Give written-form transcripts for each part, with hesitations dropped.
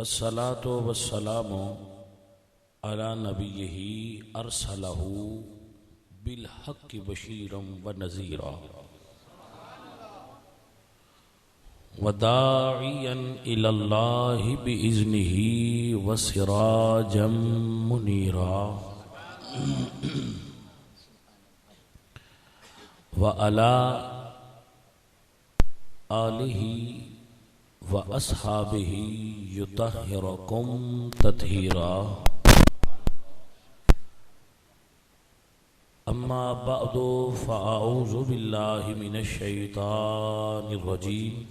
والصلاة والسلام على نبيه أرسله بالحق بشيرا ونذيرا وداعيا إلى الله بإذنه وسراجا منيرا وعلى آله وأصحابه يطهركم تطهيرا أما بعد فأعوذ بالله من الشيطان الرجيم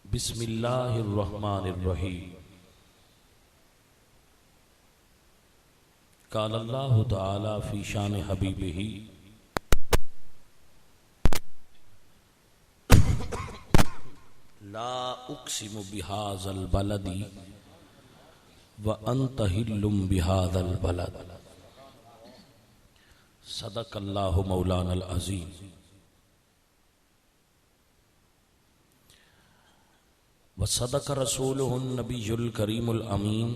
بسم الله الرحمن الرحيم قال الله تعالى في شان حبيبه لا أقسم بهذا البلد وأنت حل بهذا البلد صدق الله مولانا العظيم وصدق رسوله النبي الكريم الأمين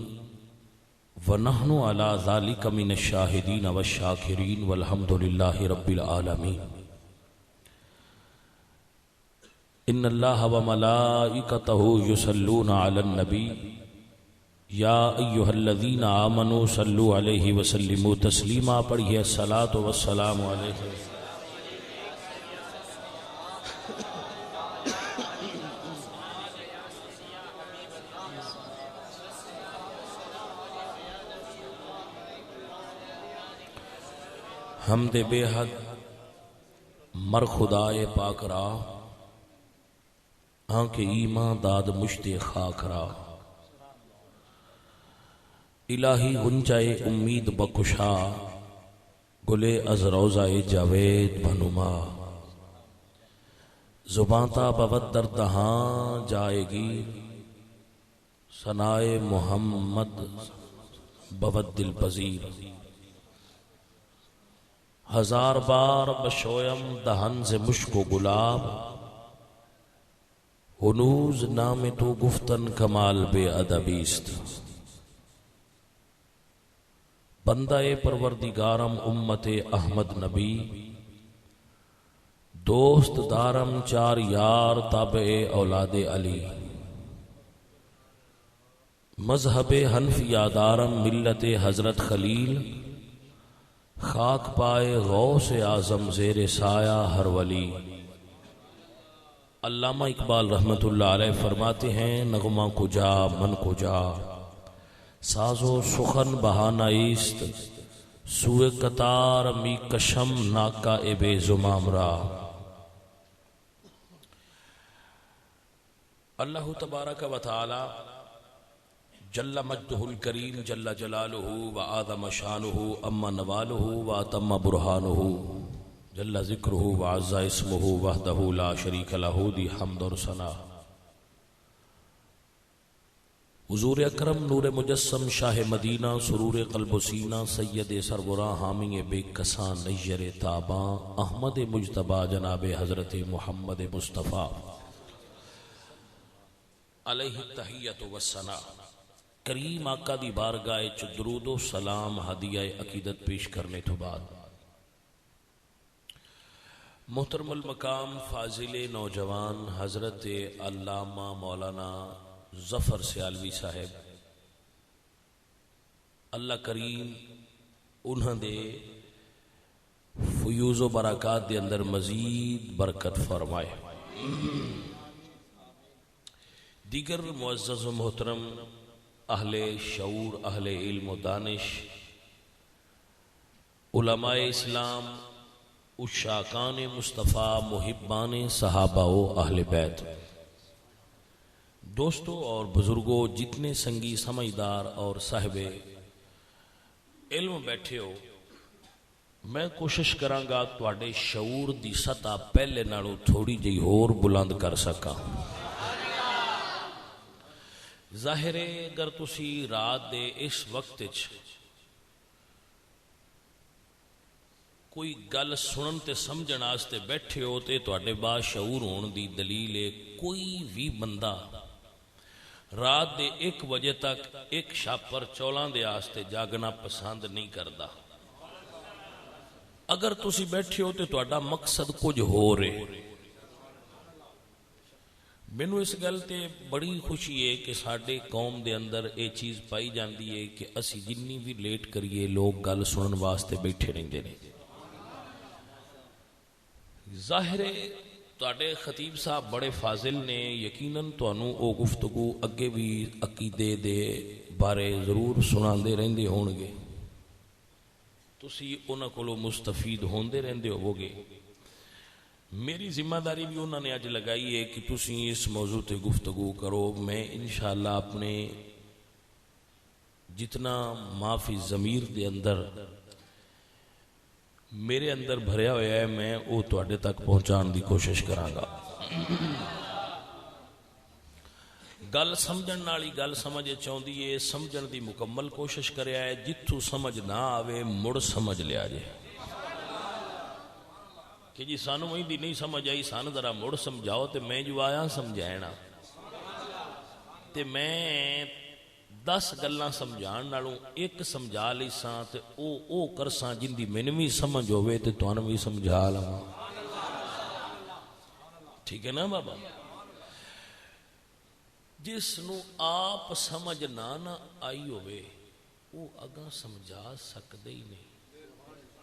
ونحن على ذلك من الشاهدين والشاكرين والحمد لله رب العالمين إن الله وملائكته يصلون على النبي يا أيها الذين آمنوا صلوا عليه وسلموا تسليما پڑھیے الصلاة والسلام علیہ حمد بے حد مر خدائے پاک را آنکھ ایمان داد مشت خاک را الہی گنجائے امید بکشا گلے از روزائے جاوید بنما زبان تا بود در دہاں جائے گی ثنائے محمد بود دل پذیر ہزار بار بشویم دہن سے مشک و گلاب ہنوز نام تو گفتن کمال بے ادبیست بندہ پروردگارم امت احمد نبی دوست دارم چار یار تابع اولاد علی مذہب حنفیہ دارم ملت حضرت خلیل خاک پائے غوث اعظم زیر سایہ ہر ولی علامہ اقبال رحمت اللہ علیہ فرماتے ہیں نغمہ کو جا من کو جا ساز و سخن بہانہ ایست سوئے قطار می کشم ناکا بے زمام را اللہ تبارک و تعالی جل مجدہ الکریم جل جلالہ و آدم شانہ اما نوالہ و اتم برہانہ جل ذکرہ و عز اسمہ وحدہ لا شریک لہ دی حمد و ثنا حضور اکرم نور مجسم شاہ مدینہ سرور قلب و سینہ سید سربراں حامی بے کساں نیر تاباں احمد مجتبی جناب حضرت محمد مصطفیٰ علیہ التحیت والثناء کریم آقا دی بارگاہ چ درود و سلام ہدیہ عقیدت پیش کرنے تو بعد محترم المقام فاضل نوجوان حضرت علامہ مولانا ظفر سیالوی صاحب اللہ کریم انہاں دے فیوز و برکات دے اندر مزید برکت فرمائے دیگر معزز و محترم اہل شعور اہل علم و دانش علماء اسلام عشاقان مصطفیٰ محبان صحابہ و اہل بیت دوستوں اور بزرگوں جتنے سنگی سمجھدار اور صاحب علم بیٹھے ہو میں کوشش کرانگا تواڈے شعور دی سطح پہلے نالوں تھوڑی جی اور بلند کر سکا ظاہر ہے اگر تسی رات دے اس وقت کوئی گل سنن تے سمجھن واسطے بیٹھے ہو تے تواڈے باشعور ہون دی دلیل ہے کوئی بھی بندہ رات دے 1 بجے تک ایک شاپر چولاں دے واسطے جاگنا پسند نہیں کردا. اگر تسی بیٹھے ہو تے تواڈا مقصد کچھ ہو رہے. مینوں اس گل تے بڑی خوشی ہے کہ ساڈے قوم دے اندر یہ چیز پائی جاندی ہے کہ اسی جنی بھی لیٹ کریے لوگ گل سنن واسطے بیٹھے رہندے نے. ظاہر ہے تواڈے خطیب صاحب بڑے فاضل نے, یقیناً تانوں او گفتگو اگے بھی عقیدے دے بارے ضرور سناندے رہندے ہون گے, تسی انہاں کولوں مستفید ہوندے رہندے ہوو گے. میری ذمہ داری بھی انہوں نے اج لگائی ہے کہ تسی اس موضوع تے گفتگو کرو. میں انشاءاللہ اپنے جتنا معافی ضمیر دے اندر میرے اندر بھریا ہوا ہے میں وہ تواڈے تک پہنچان دی کوشش کراں گا. گل سمجھن والی گل سمجھ چاہندی ہے, سمجھن دی مکمل کوشش کریا ہے. جتھوں سمجھ نہ آوے مڑ سمجھ لیا جے کہ جی سانو وہیں دی نہیں سمجھ آئی, سانو ذرا مڑ سمجھاؤ. تے میں جو آیا سمجھائنا تے میں 10 گلاں سمجھان نالوں ایک سمجھا لیساں تے او کرساں جن دی مینوں بھی سمجھ ہوے تے تانوں بھی سمجھا لواں. ٹھیک ہے نا بابا. جس نو آپ سمجھ نہ آئی ہوے وہ اگاں سمجھا سکدے ہی نہیں.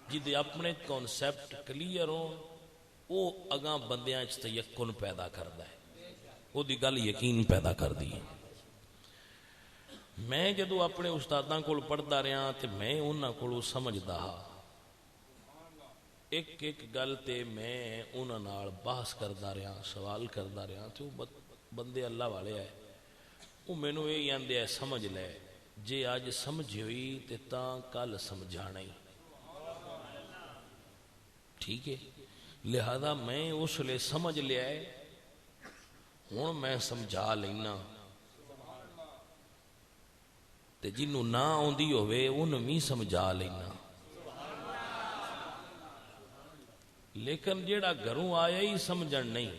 جدے اپنے کانسیپٹ کلیئر ہون وہ اگاں بندیاں وچ تیقن پیدا کردا ہے, وہ دی گل یقین پیدا کردی ہے. میں جدو اپنے استاداں کول پڑھدا رہا تے میں انہاں کولوں سمجھدا ہاں, ایک ایک گل تے میں انہاں نال بحث کردا رہا, سوال کردا رہا. تے وہ بندے اللہ والے ہے, وہ مینوں یہ آندے ہے سمجھ لے, جے اج سمجھ ہوئی تے تاں کل سمجھانا ہی. ٹھیک ہے, لہذا میں اس لئے سمجھ لیا ہے, ہوں میں سمجھا لینا. تے جنوں نہ آندی ہوئے انہوں بھی سمجھا لینا. لیکن جیڑا گھروں آیا ہی سمجھن نہیں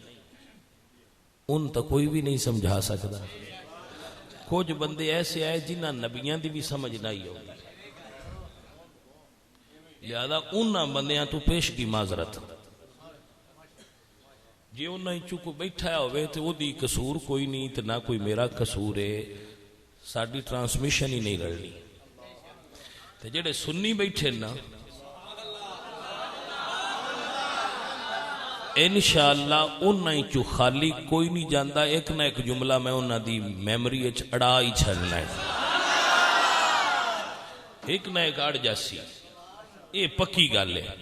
ان تو کوئی بھی نہیں سمجھا سکتا. کچھ بندے ایسے آئے جنہ نبیان دی بھی سمجھ نہیں ہوگی, لہذا انہاں بندیاں تو پیش کی معذرت. جی انہاں چکو بیٹھا ہوئے تو وہ دی قصور کوئی نہیں تو نہ کوئی میرا قصور ہے, ساڑی ٹرانسمیشن ہی نہیں رہنی. تو جڑے سنی بیٹھے نا انشاءاللہ انہاں چو خالی کوئی نہیں جاندا. ایک نہ ایک جملہ میں انہاں دی میموری اچ اڑا ہی چھڑنا ہے, ایک نہ ایک اڑ جاسی. یہ پکی گل ہے.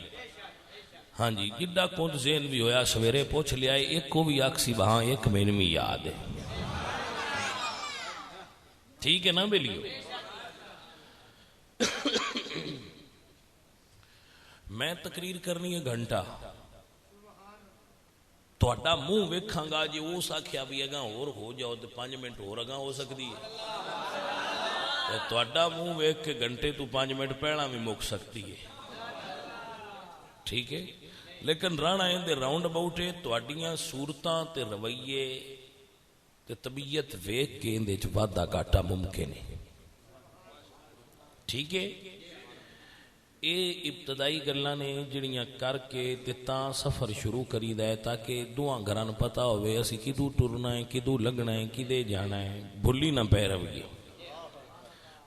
ہاں جی, جڈا کون ذہن بھی ہویا سویرے پوچھ لیا ہے, ایک کو بھی آکسی وہاں ایک میں بھی یاد ہے. ٹھیک ہے نا بیلیو. میں تقریر کرنی ہے گھنٹہ, تہاڈا منہ ویکھاں گا جی اس آکھیا بھی اگاں اور ہو جاؤ تو 5 منٹ اور اگاں ہو سکتی ہے, تہاڈا منہ ویکھ کے گھنٹے تو 5 منٹ پہلا بھی مک سکتی ہے. ٹھیک ہے, لیکن رانا اندے راؤنڈ اباؤٹ ہے. تہاڈیاں صورتاں تے رویے تے طبیعت ویکھ کے اندے وچ وادا گھاٹا ممکن ہے. ٹھیک ہے, اے ابتدائی گلاں نے جڑیاں کر کے تے تاں سفر شروع کریدا ہے تاکہ دوواں گھراں نوں پتہ ہوے اسی کدوں ٹرنا ہے, کدوں لگنا ہے, کدے جانا ہے, بھلی نہ پے رویے.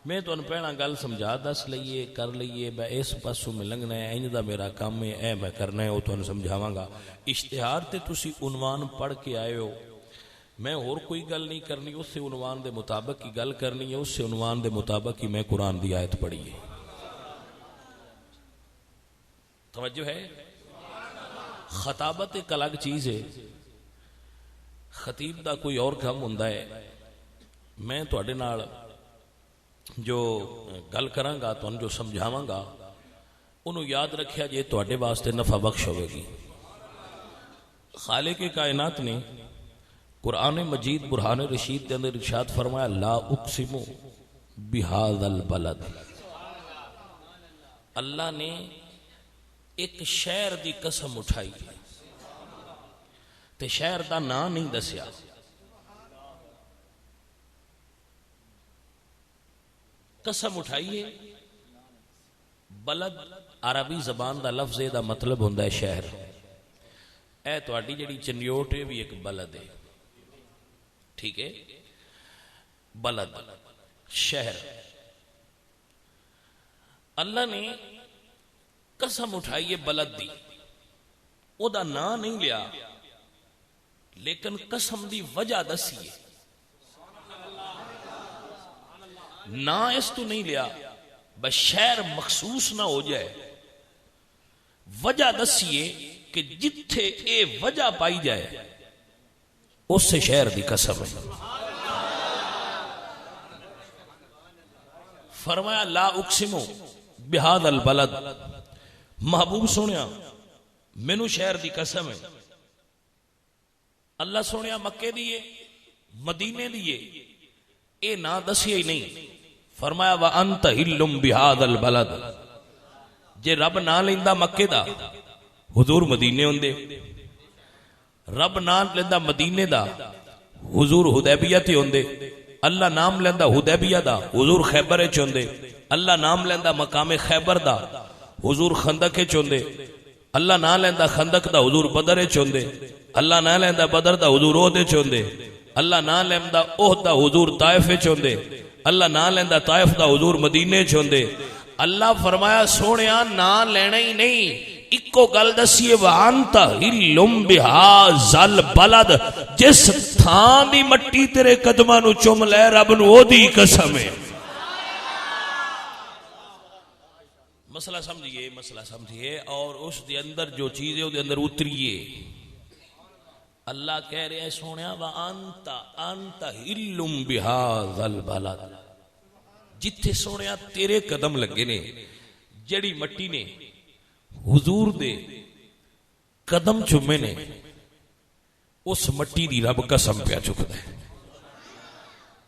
میں تو پہلا گل سمجھا دس لئیے کر لئیے بے اس پاسوں میں لنگنا ہے, انج دا میرا کام ہے, اے میں کرنا ہے, وہ تو سمجھاواں گا. اشتہار تے تسی عنوان پڑھ کے آئے ہو, میں اور کوئی گل نہیں کرنی, اس سے عنوان دے مطابق ہی گل کرنی ہے, اس سے عنوان دے مطابق ہی میں قرآن دی آیت پڑھی ہے. توجہ ہے. خطابت ایک الگ چیز ہے, خطیب دا کوئی اور کام ہوندا ہے. میں تواڈے نال جو گل کراں گا تو جو سمجھاواں گا انہوں یاد رکھیا جے تواڈے واسطے نفع بخش ہوئے گی. خالق کائنات نے قرآن مجید برہان رشید کے اندر ارشاد فرمایا لا اقسم بہذا البلد. اللہ نے ایک شہر دی قسم اٹھائی تے شہر دا نام نہیں دسیا. قسم اٹھائیے. بلد عربی زبان دا لفظ دا مطلب ہوندا ہے شہر. اے تہاڈی جڑی چنیوٹ ہے بھی ایک بلد ہے. ٹھیک ہے. بلد شہر. اللہ نے قسم اٹھائی ہے بلد دی. او دا نام نہیں لیا لیکن قسم دی وجہ دسی ہے. نہ اس تو نہیں لیا بس شہر مخصوص نہ ہو جائے. وجہ دسیے کہ جتھے اے وجہ پائی جائے اس سے شہر دی قسم ہے. فرمایا لا اقسمو بہذا البلد. محبوب سنیا مینو شہر دی قسم ہے. اللہ سنیا مکے دیے مدینے دیے اے نہ دسیا ہی نہیں. فرمایا وَأَنْتَ حِلٌّ بِهَذَا الْبَلَدِ. جے رب نہ لیندا مکے دا حضور مدینے ہوندے. رب نہ لیندا مدینے دا حضور حدیبیہ تے ہوندے. اللہ نام لیندا حدیبیہ دا حضور خیبر وچ ہوندے. اللہ نام لیندا مقام خیبر دا حضور خندق وچ ہوندے. اللہ نہ لیندا خندق دا حضور بدر وچ ہوندے. اللہ نہ لیندا بدر دا حضور احد وچ ہوندے. اللہ نہ لیندا احد دا حضور طائف وچ ہوندے. اللہ نہ لیندا طائف دا حضور مدینے وچ ہوندے. اللہ فرمایا سونیا نہ لینا ہی نہیں اکو گل دسیے وانت ہلم بہذا البلد. جس تھان دی مٹی تیرے قدماں نو چوم لے رب نو او دی قسم ہے. مسئلہ سمجھئے مسئلہ سمجھئے. اور اس دے اندر جو چیز ہے او دے اندر اتریے. اللہ کہہ رہے ہیں سونیا وانت ہلم بہذا البلد. جتھے سونیا تیرے قدم لگے نے جڑی مٹی نے حضور دے قدم چومے نے اس مٹی دی رب قسم پیا چکدا ہے.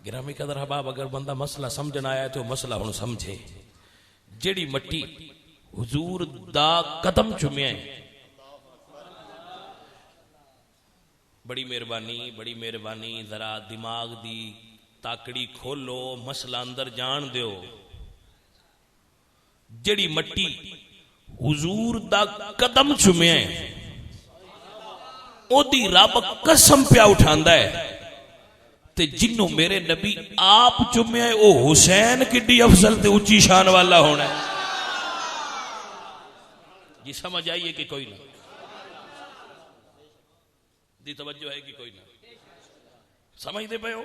گرامی قدر احباب اگر بندہ مسئلہ سمجھنا آیا ہے تو مسئلہ ہن سمجھے. جڑی مٹی حضور دا قدم چومیا ہے. بڑی مہربانی ذرا دماغ دی تاکڑی کھولو مسئلہ اندر جان دیو. جڑی مٹی حضور دا قدم چومیا ہے او دی رب قسم پیا اٹھاندا ہے. تے جنوں میرے نبی آپ چومیا ہے او حسین کڈی افضل تے اونچی شان والا ہونا ہے. جی سمجھ آئیے کہ کوئی نہ دی توجہ ہے کہ کوئی نہ سمجھ دے پے ہو.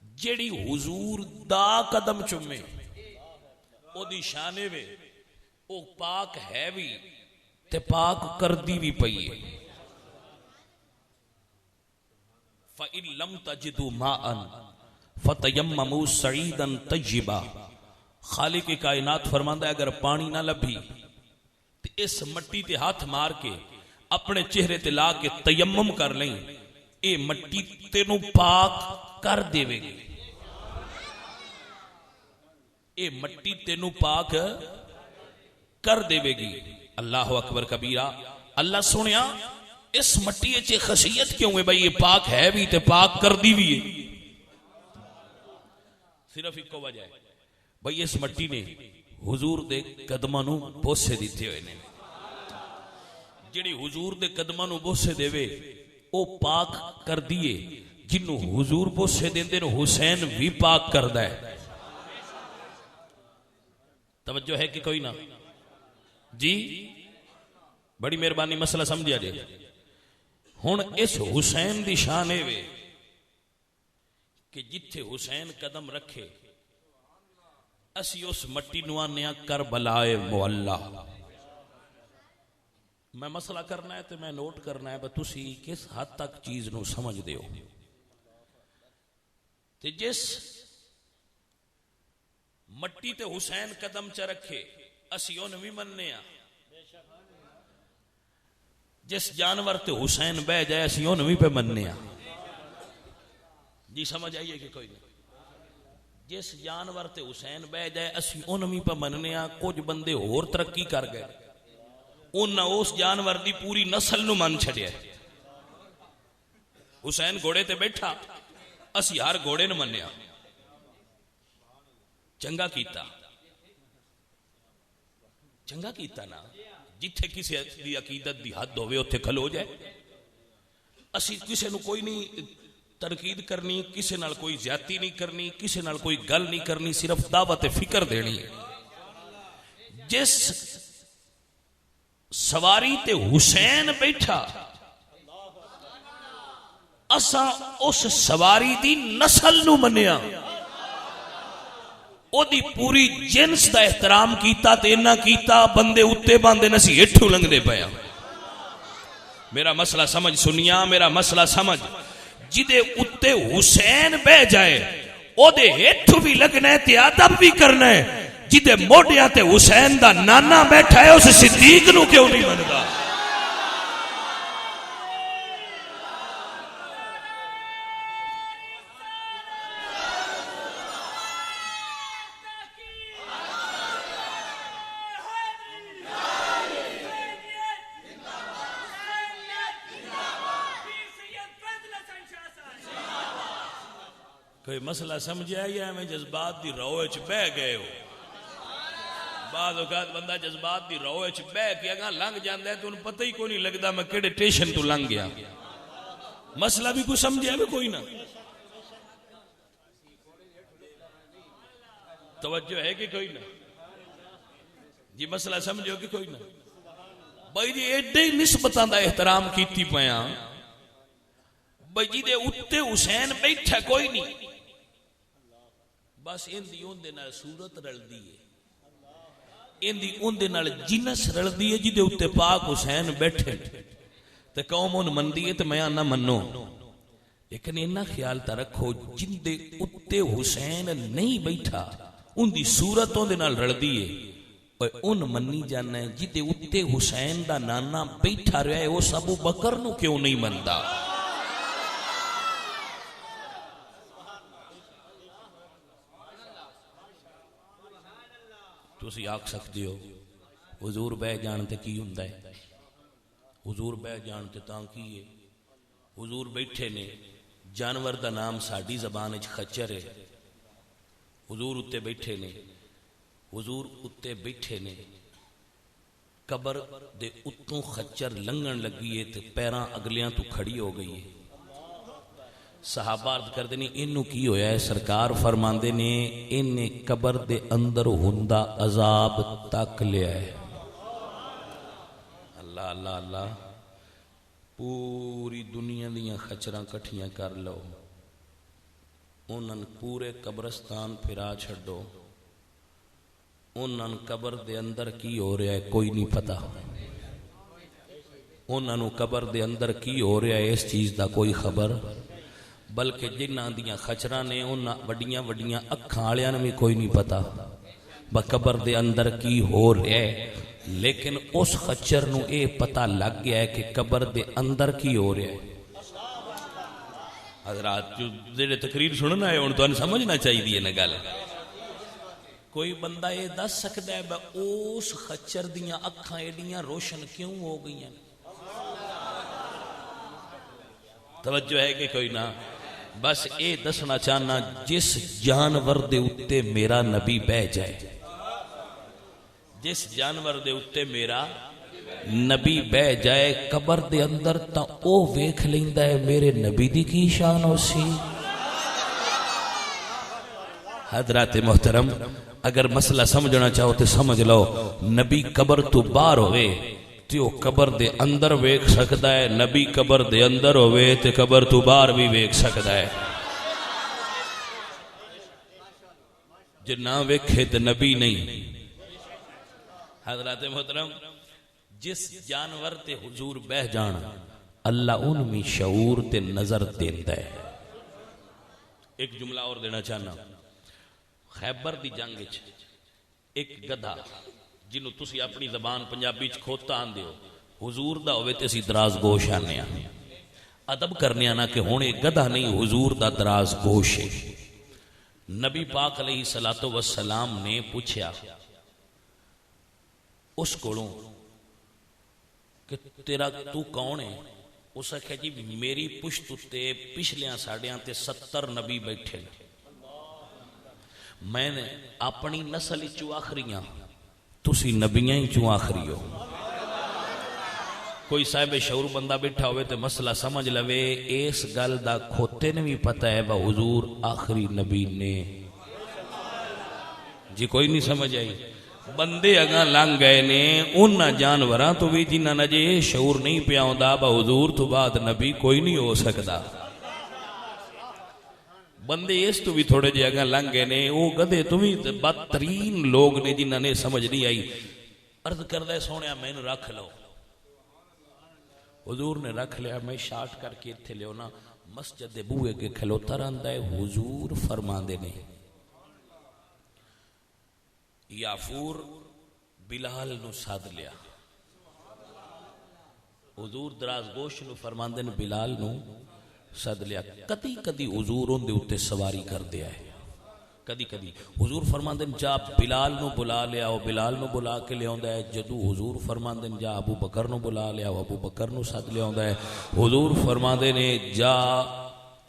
جیڑی حضور دا قدم چومے او دی شانے وے او پاک ہے بھی تے پاک کردی بھی پئی ہے. فَإِن لَمْ تَجِدُوا مَاءً فَتَيَمَّمُوا صَعِيدًا طَيِّبًا. خالق کائنات فرماندا ہے اگر پانی نہ لبھی تے اس مٹی تے ہاتھ مار کے اپنے چہرے تے لا کے تیمم کر لیں اے مٹی تینوں پاک کر دے گی. اے مٹی تینوں پاک کر دے گی. اللہ اکبر کبیرہ. اللہ سنیا اس مٹی اچھے خصیت کیوں ہے بھائی یہ پاک ہے بھی تے پاک کر دی بھی ہے. صرف ایک کو وجہ ہے بھائی اس مٹی نے حضور دے قدماں نو بوسے دیتے ہوئے نے. جڑی حضور دے قدماں نو بوسے دے وے او پاک کر دیے. جنوں حضور بوسے دیندے نو حسین بھی پاک کردا ہے. توجہ ہے کہ کوئی نہ جی بڑی مہربانی مسئلہ سمجھیا جے. ہن اس حسین دی شان اے وے کہ جتھے حسین قدم رکھے اسی اس مٹی نو آنے کربلا معلی. میں مسئلہ کرنا ہے تو میں نوٹ کرنا ہے بس تسی کس حد تک چیز نو سمجھ دیو. تے جس مٹی تے حسین قدم چ رکھے اسی اون بھی مننے ہاں. جس جانور تے حسین بہ جائے اسی اون بھی پہ مننے ہاں. جی سمجھ آئیے کہ کوئی نہیں. جس جانور تے حسین بہ جائے اسی اون بھی پہ مننے ہاں. کچھ بندے اور ترقی کر گئے انہاں اس جانور دی پوری نسل نو من چھڑیا حسین گھوڑے تے بیٹھا اسی ہر گھوڑے نو منیا چنگا کیتا نا جتھے کسی دی عقیدت دی حد ہوئے اتھے کھلو جائے اسی کسی نو کوئی نہیں تنقید کرنی کسی نال کوئی زیادتی نہیں کرنی کسی نال کوئی گل نہیں کرنی صرف دعوت فکر دینی ہے جس سواری تے حسین بیٹھا اسا اس سواری دی نسل نو منیا او دی پوری جنس دا احترام کیتا تے نہ کیتا بندے اتے باندے نسی ہٹھو لنگ دے پیا میرا مسئلہ سمجھ سنیا میرا مسئلہ سمجھ جدے اتے حسین بہ جائے او دے ہٹھو بھی لگنا ہے تے ادب بھی کرنا ہے جدے موڈیاں تے حسین دا نانا بیٹھا ہے اس صدیق نو کیوں نہیں مندا کوئی مسئلہ سمجھا یا میں جذبات دی روح وچ بہ گئے ہو بعض اوقات بندہ جذبات دی روح وچ بہ کے اگاں لنگ جاندا ہے تو انہوں پتہ ہی کوئی نہیں لگدا میں کیڑے ٹیشن تو لنگ گیا مسئلہ بھی کوئی سمجھا بھی کوئی نہ توجہ ہے کہ کوئی نہ جی مسئلہ سمجھو کہ کوئی نہ بھائی جی ایڈے نسبتاں دا احترام کیتی پیاں بھائی جی دے اتے حسین بیٹھا کوئی نہیں بس اندی اندے نال صورت رل دیئے اندی اندے نال جنس رل دیئے جی دے اتے پاک حسین بیٹھے تے قوم ان من دیئے تے میں نہ منو لیکن انہا خیال تا رکھو جن دے اتے حسین نہیں بیٹھا ان دی صورت اندے نال رل دیئے اور ان منی جانا ہے جی دے اتے حسین دا نانا بیٹھا رہے وہ ابو بکر نو کیوں نہیں مندا تو اسی آکھ سکتے ہو حضور بے جانتے کی ہوندہ ہے حضور بے جانتے تاں کی ہے حضور بیٹھے نے جانور دا نام ساڑی زبان اچھ خچر ہے حضور اتے بیٹھے نے حضور اتے بیٹھے نے قبر دے اتوں خچر لنگن لگی ہے تے پیراں اگلیاں تو کھڑی ہو گئی ہے صحابہ عرض کر دینی انہوں کی ہویا ہے سرکار فرماندے نے انہیں قبر دے اندر ہندہ عذاب تک لیا ہے اللہ اللہ اللہ پوری دنیا دیاں خچراں کٹھیاں کر لو انہاں پورے قبرستان پھرا چھڑو انہاں قبر دے اندر کی ہو رہا ہے کوئی نہیں پتا انہاں قبر دے اندر کی ہو رہا ہے اس چیز دا کوئی خبر بلکہ جنہاں دیاں خچراں نے انہاں وڈیاں وڈیاں اکھاں والیاں بھی کوئی نہیں پتا با قبر دے اندر کی ہو رہا ہے لیکن اس خچر نو اے پتہ لگ گیا ہے کہ قبر دے اندر کی ہو رہا ہے حضرات جو دیر تقریر سننا ہے ان تو ان سمجھنا چاہیے دیئے نگل کوئی بندہ یہ دس سکتا ہے با اس خچر دیاں اکھاں ایڈیاں روشن کیوں ہو گئی ہیں توجہ ہے کہ کوئی نہ بس اے دسنا چاہنا جس جانور دے اتے میرا نبی بہ جائے جس جانور دے اتے میرا نبی بہ جائے قبر دے اندر تا او ویکھ لیندہ ہے میرے نبی دی کی شان ہو سی حضرات محترم اگر مسئلہ سمجھنا چاہو تو سمجھ لو نبی قبر تو باہر ہوئے تو قبر دے اندر ویکھ سکتا ہے نبی قبر دے اندر ہوئے تو قبر تو باہر بھی ویکھ سکتا ہے جو نہ ویکھے تو نبی نہیں حضرات محترم جس جانور تے حضور بہ جانا اللہ ان میں شعور تے نظر دیندہ ہے ایک جملہ اور دینا چاہنا خیبر دی جنگ ایک گدھا جنہوں تسی اپنی زبان پنجابی کھوتا آن دیو حضور دا ہوئے تیسی دراز گوش آنے آنے ادب کرنے آنا کہ ہونے گدھا نہیں حضور دا دراز گوش ہے نبی پاک علیہ السلام نے پوچھا اس کوڑوں کہ تیرا تو کون ہے؟ اس آخیا جی میری پشت تے پچھلیاں ساڑیاں تے 70 نبی بیٹھے میں نے اپنی نسل چوں آخری ہاں تسی نبیاں ہی چوں آخری ہو۔ کوئی صاحب شعور بندہ بیٹھا ہوئے تے مسئلہ سمجھ لوے اس گل دا کھوتے نے بھی پتہ ہے با حضور آخری نبی نے جی کوئی نہیں سمجھ آئی۔ بندے اگاں لنگ گئے نے انہاں جانوراں تو بھی جنہاں نہ جے شعور نہیں پیا ہوندا با حضور تو بعد نبی کوئی نہیں ہو سکدا۔ بندے اس تو بھی تھوڑے جے اگاں لنگ گئے نے وہ گدے تو بھی بدترین لوگ نے جنہاں نے سمجھ نہیں آئی۔ عرض کردہ سونیا میں نے رکھ لو، حضور نے رکھ لیا، میں شارٹ کر کے تھے لیونا مسجد بوئے کے کھلوتا رہندا ہے۔ حضور فرماندے نے یافور بلال نو ساد لیا، حضور دراز گوش نو فرماندے نے بلال نو ساد لیا۔ کدی کدی حضور ان دے اتے سواری کر دیا ہے، کدی کدی حضور فرماندے نے جا بلال نو بلا لیا، وہ بلال نو بلا کے لے آندا ہے۔ جدو حضور فرماندے نے جا ابو بکر نو بلا لیا، وہ ابو بکر نو ساد لے آندا ہے۔ حضور فرماندے نے جا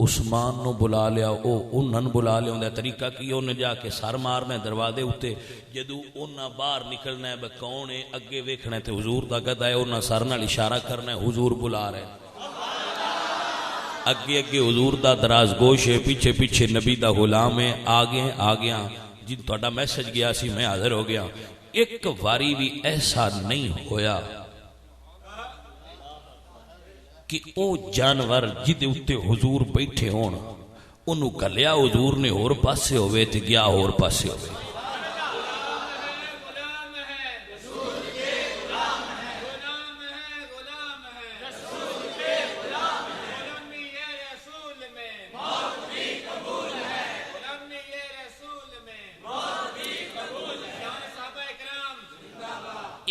عثمان نو بلا لیا، او انہاں بلا لیا ہوندا ہے۔ طریقہ کی انہیں جا کے سر مارنا ہے دروازے اتے، جدو انہاں باہر نکلنا ہے بے کون ہے اگے ویکھنا ہے تے حضور دا گدا ہے، انہاں سر نال اشارہ کرنا ہے حضور بلا رہے ہیں۔ اگے اگے حضور دا دراز گوش ہے، پیچھے پیچھے نبی دا غلام ہے، آگے آگیا جن تہاڈا میسج گیا سی میں حاضر ہو گیا۔ ایک واری بھی ایسا نہیں ہویا کہ او جانور جدے اتے حضور بیٹھے ہون انہوں گلیا حضور نے اور پاسے ہوئے تے گیا اور پاسے ہوئے۔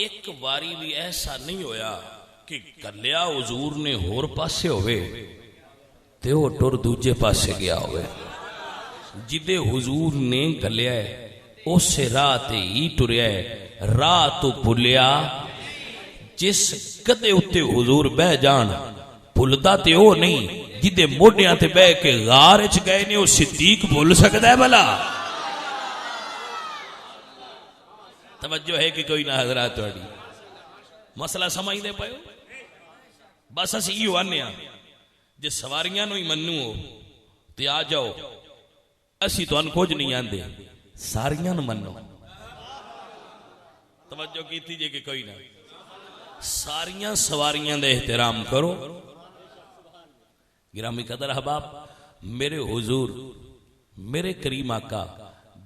ایک واری بھی ایسا نہیں ہویا کہ گلیا حضور نے ہور پاسے ہوئے تے وہ ٹر دوجے پاسے گیا ہوئے۔ جدے حضور نے گلیا ہے اس سے راہ تے ہی ٹریا ہے، راہ تو بھولیا جس کدے اتے حضور بہ جان بھولدا تے وہ نہیں، جدے موڈیاں تے بہ کے غار اچ گئے نے وہ صدیق بھول سکتا ہے بھلا؟ توجہ ہے کہ کوئی نہ حضرات واڑی مسئلہ سمجھ دے پائے ہو؟ بس اسی یہ آنے ہاں جے سواریاں نو ہی منو ہو تے آ جاؤ، اسی تو ان کچھ نہیں آندے ساریاں نو منو۔ توجہ کیتی جے کہ کوئی نہ، ساریاں سواریاں دے احترام کرو۔ گرامی قدر احباب، میرے حضور میرے کریم آقا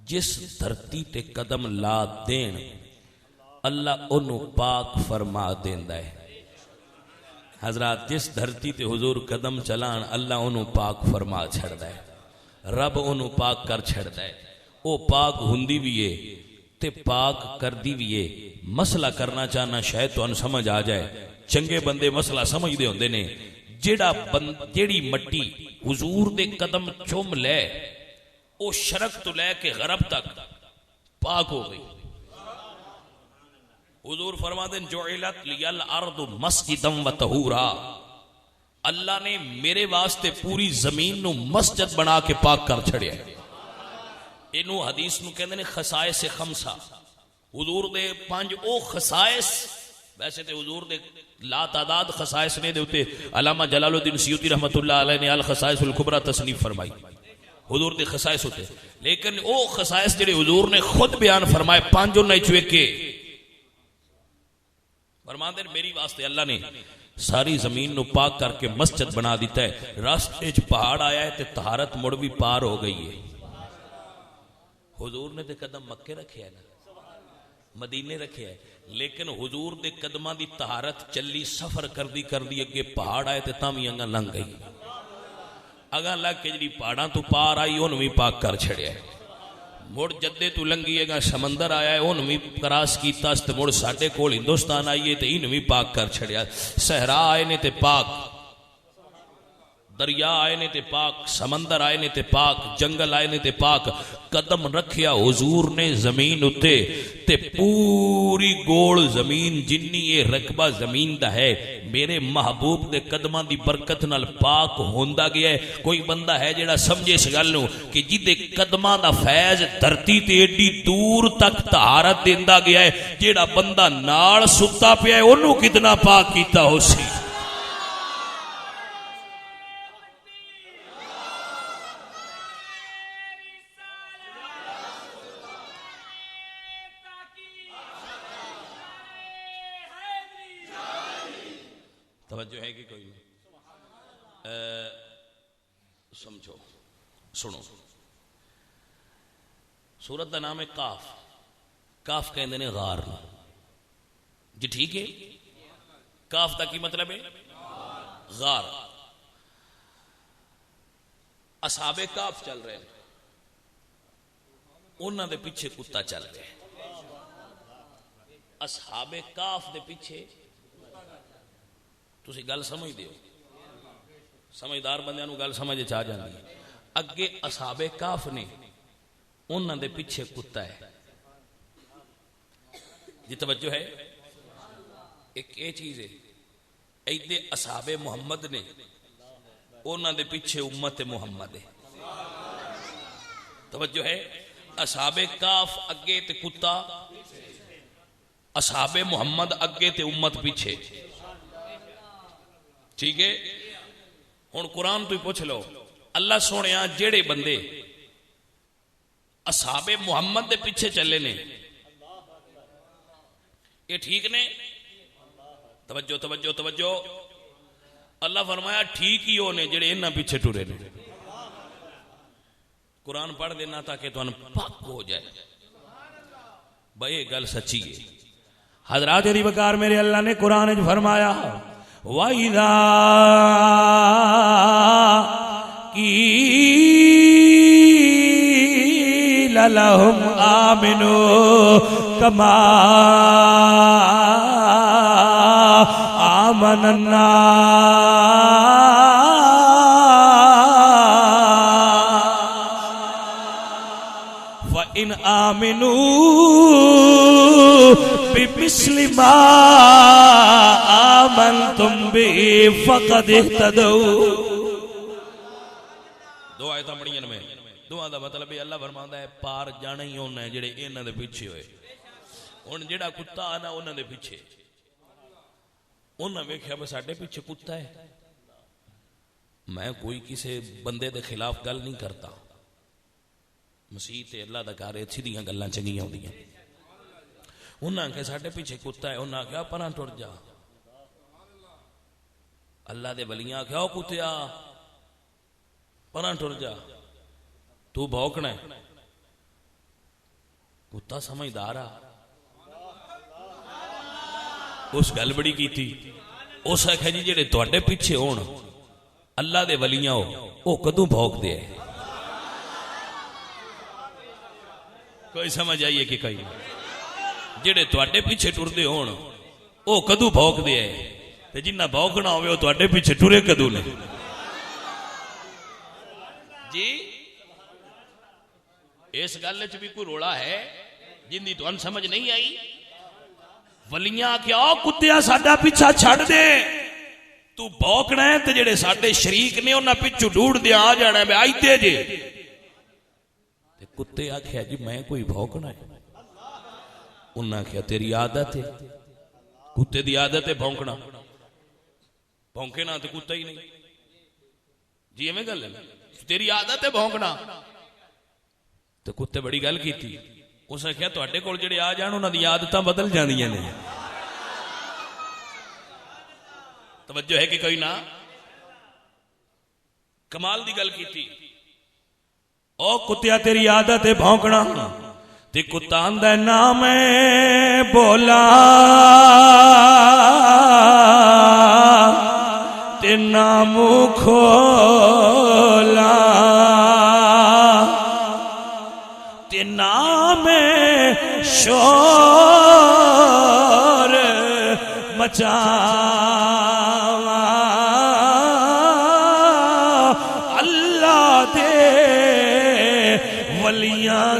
جس دھرتی تے قدم لا دین اللہ انہوں پاک فرما دیندا ہے۔ حضرات جس دھرتی تے حضور قدم چلان اللہ انہوں پاک فرما چھڑدا ہے، رب انہوں پاک کر چھڑدا ہے۔ او پاک ہندی بھی ہے تے پاک کردی بھی ہے۔ مسئلہ کرنا چاہنا شاید تو ان سمجھ آ جائے، چنگے بندے مسئلہ سمجھ دے ہوندے نے۔ جیڑی مٹی حضور دے قدم چوم لے او شرق تو لے کے غرب تک پاک ہو گئی۔ حضور فرماتے ہیں جعلت لی الارض مسجدا و طہورا، اللہ نے میرے واسطے پوری زمین نو مسجد بنا کے پاک کر چھڑیا۔ انہوں حدیث نو کہندے نے خصائص خمسہ، حضور دے 5 او خصائص، ویسے تے حضور دے لا تعداد خصائص نے دے ہوتے۔ علامہ جلال الدین سیوطی رحمت اللہ علیہ نے الخصائص الکبریٰ تصنیف فرمائی، حضور دے خصائص ہوتے، لیکن او خصائص جڑے حضور نے خود بیان فرمائے 5 انہاں وچوں ایک فرماندے میری واسطے اللہ نے ساری زمین نو پاک کر کے مسجد بنا دیتا ہے۔ راستے وچ پہاڑ آیا ہے تے طہارت مڑ بھی پار ہو گئی ہے۔ حضور نے تے قدم مکے رکھے ہے نا، مدینے رکھے ہے، لیکن حضور دے قدماں دی طہارت چلی سفر کردی اگے پہاڑ آئے تے تاں انگاں لنگ گئی، اگاں لگ کے جڑی پہاڑاں تو پار آئی انہوں بھی پاک کر چھڑیا ہے۔ مڑ جدے تو لنگی اگاں سمندر آیا ہے انہوں بھی کراس کیتا تے مڑ ساڈے کول ہندوستان آئیے تے انہوں بھی پاک کر چھڑیا۔ صحرا آئے نے تے پاک، دریا آئے نے تے پاک، سمندر آئے نے تے پاک، جنگل آئے نے تے پاک، قدم رکھیا حضور نے زمین اتے تے پوری گول زمین جنی یہ رقبہ زمین دا ہے میرے محبوب دے قدماں دی برکت نال پاک ہوندا گیا ہے۔ کوئی بندہ ہے جڑا سمجھے اس گل نو کہ جدے قدماں دا فیض دھرتی تے ایڈی دور تک طہارت دیندا گیا ہے، جڑا بندہ نال ستا پیا ہے اونوں کتنا پاک کیتا ہو سی۔ توجہ ہے کہ کوئی نہیں؟ سمجھو، سنو، سورت کا نام ہے کاف۔ کاف کہندے نے غار جی، ٹھیک ہے؟ کاف کا کی مطلب ہے؟ غار۔ اصحاب کاف چل رہے ہیں، انہاں دے پیچھے کتا چل رہے ہیں۔ اصحاب کاف دے پیچھے تسی گل سمجھ دیو، سمجھدار بندیاں نو گل سمجھ آ جاندی ہے۔ اگے اصحاب کاف نے، انہاں دے پیچھے کتا ہے جی، توجہ ہے؟ ایک یہ چیز ہے، ایدے اصحاب محمد نے، انہاں دے پیچھے امت محمد ہے۔ توجہ ہے؟ اصحاب کاف اگے تے کتا، اصحاب محمد اگے تے امت پیچھے، ٹھیک ہے؟ ہن قرآن تو ہی پوچھ لو، اللہ سونے جیڑے بندے اصحاب محمد دے پیچھے چلے نے یہ ٹھیک نے؟ توجہ توجہ توجہ، اللہ فرمایا ٹھیک ہی ہونے جڑے انہاں پیچھے ٹرے نے۔ قرآن پڑھ دینا تاکہ تو پاک ہو جائے بھائی، گل سچی ہے۔ حضرات دی وقار میرے اللہ نے قرآن وچ فرمایا وَإِذَا قِيلَ لَهُمْ آمِنُوا كَمَا آمَنَ النَّاسُ فَإِنْ آمِنُوا بِمِثْلِ مَا آمنتم به فقد اهتدوا۔ دو آیتاں پڑھیاں میں، دعا دا مطلب ہے اللہ فرماندا ہے پار جانا ہی ہونا ہے جڑے انہاں دے پیچھے ہوئے۔ ہن جڑا کتا آنا انہاں دے پیچھے، انہاں ویکھیا بس ساڈے پیچھے کتا ہے۔ میں کوئی کسی بندے دے خلاف گل نہیں کرتا، مسیح تے اللہ دا گھر اچھی دیاں گلاں چنگیاں ہوندیاں۔ انہاں کہ ساڈے پیچھے کتا ہے، انہاں کہا پراں ٹر جا۔ اللہ دے ولیاں کہا او کتیا پراں ٹر جا، تو بھوکنا ہے۔ کتا سمجھدار آ، اس گل بڑی کی تھی، اس آخیا جی جڑے تواڈے پیچھے ہون اللہ دے ولیاں ہو او کدوں بھوک دے؟ کوئی سمجھ آئیے کہ کئی جڑے تواڈے پیچھے ٹردے ہون او کدوں بھوک دے تے جنہ بھوکنا ہوئے وہ تواڈے پیچھے ٹرے کدوں نے؟ جی اس گل وچ بھی کوئی روڑا ہے جن دی تانوں سمجھ نہیں آئی؟ ولیاں کیا کتیا ساڈا پیچھا چھڑ دے، تو بھوکنا ہے تے جڑے ساڈے شریک نے انہاں پیچھے ڈھوڑ دے آ جانا ہے آئی تے جے۔ تے کتے آکھیا جی میں کوئی بھوکنا ہے؟ انہاں کیا تیری عادت ہے، کتے دی عادت ہے بھونکنا، بھونکے نہ تو کتا ہی نہیں جی، ایویں گل ہے تیری عادت ہے بھونکنا۔ تو کتے بڑی گل کی تھی، اس نے کہا تواڈے کول جڑے آ جان انہاں دی عادتاں بدل جاندیاں نے۔ توجہ ہے کہ کوئی نہ؟ کمال دی گل کی تھی، او کتیا تیری عادت ہے بھونکنا، تے کتا آندا ہے نہ میں بولا تے نہ منہ کھولا تے نہ میں شور مچاواں